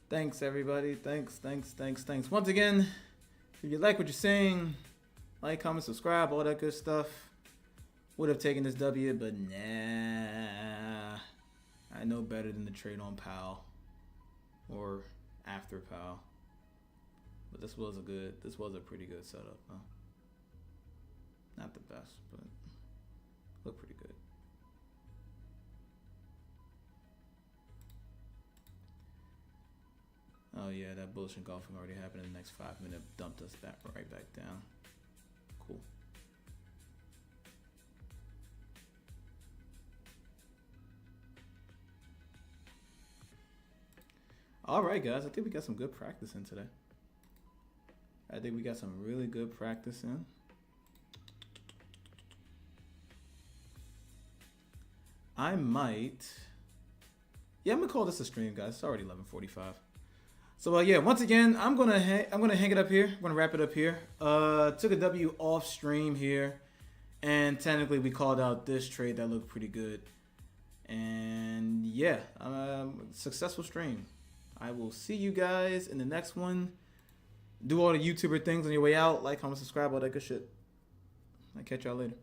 Thanks, everybody. Thanks. Once again, if you like what you're saying, like, comment, subscribe, all that good stuff. Would have taken this W, but nah. I know better than to trade on PAL or after PAL. But this was a pretty good setup, huh? Not the best, but looked pretty good. Oh yeah, that bullish engulfing already happened in the next 5 minutes. Dumped us back right back down. Cool. All right, guys. I think we got some good practice in today. I think we got some really good practice in. I might. Yeah, I'm gonna call this a stream, guys. It's already 11:45. So yeah, once again, I'm gonna hang it up here. I'm gonna wrap it up here. Took a W off stream here, and technically we called out this trade that looked pretty good. And yeah, successful stream. I will see you guys in the next one. Do all the YouTuber things on your way out. Like, comment, subscribe, all that good shit. I'll catch y'all later.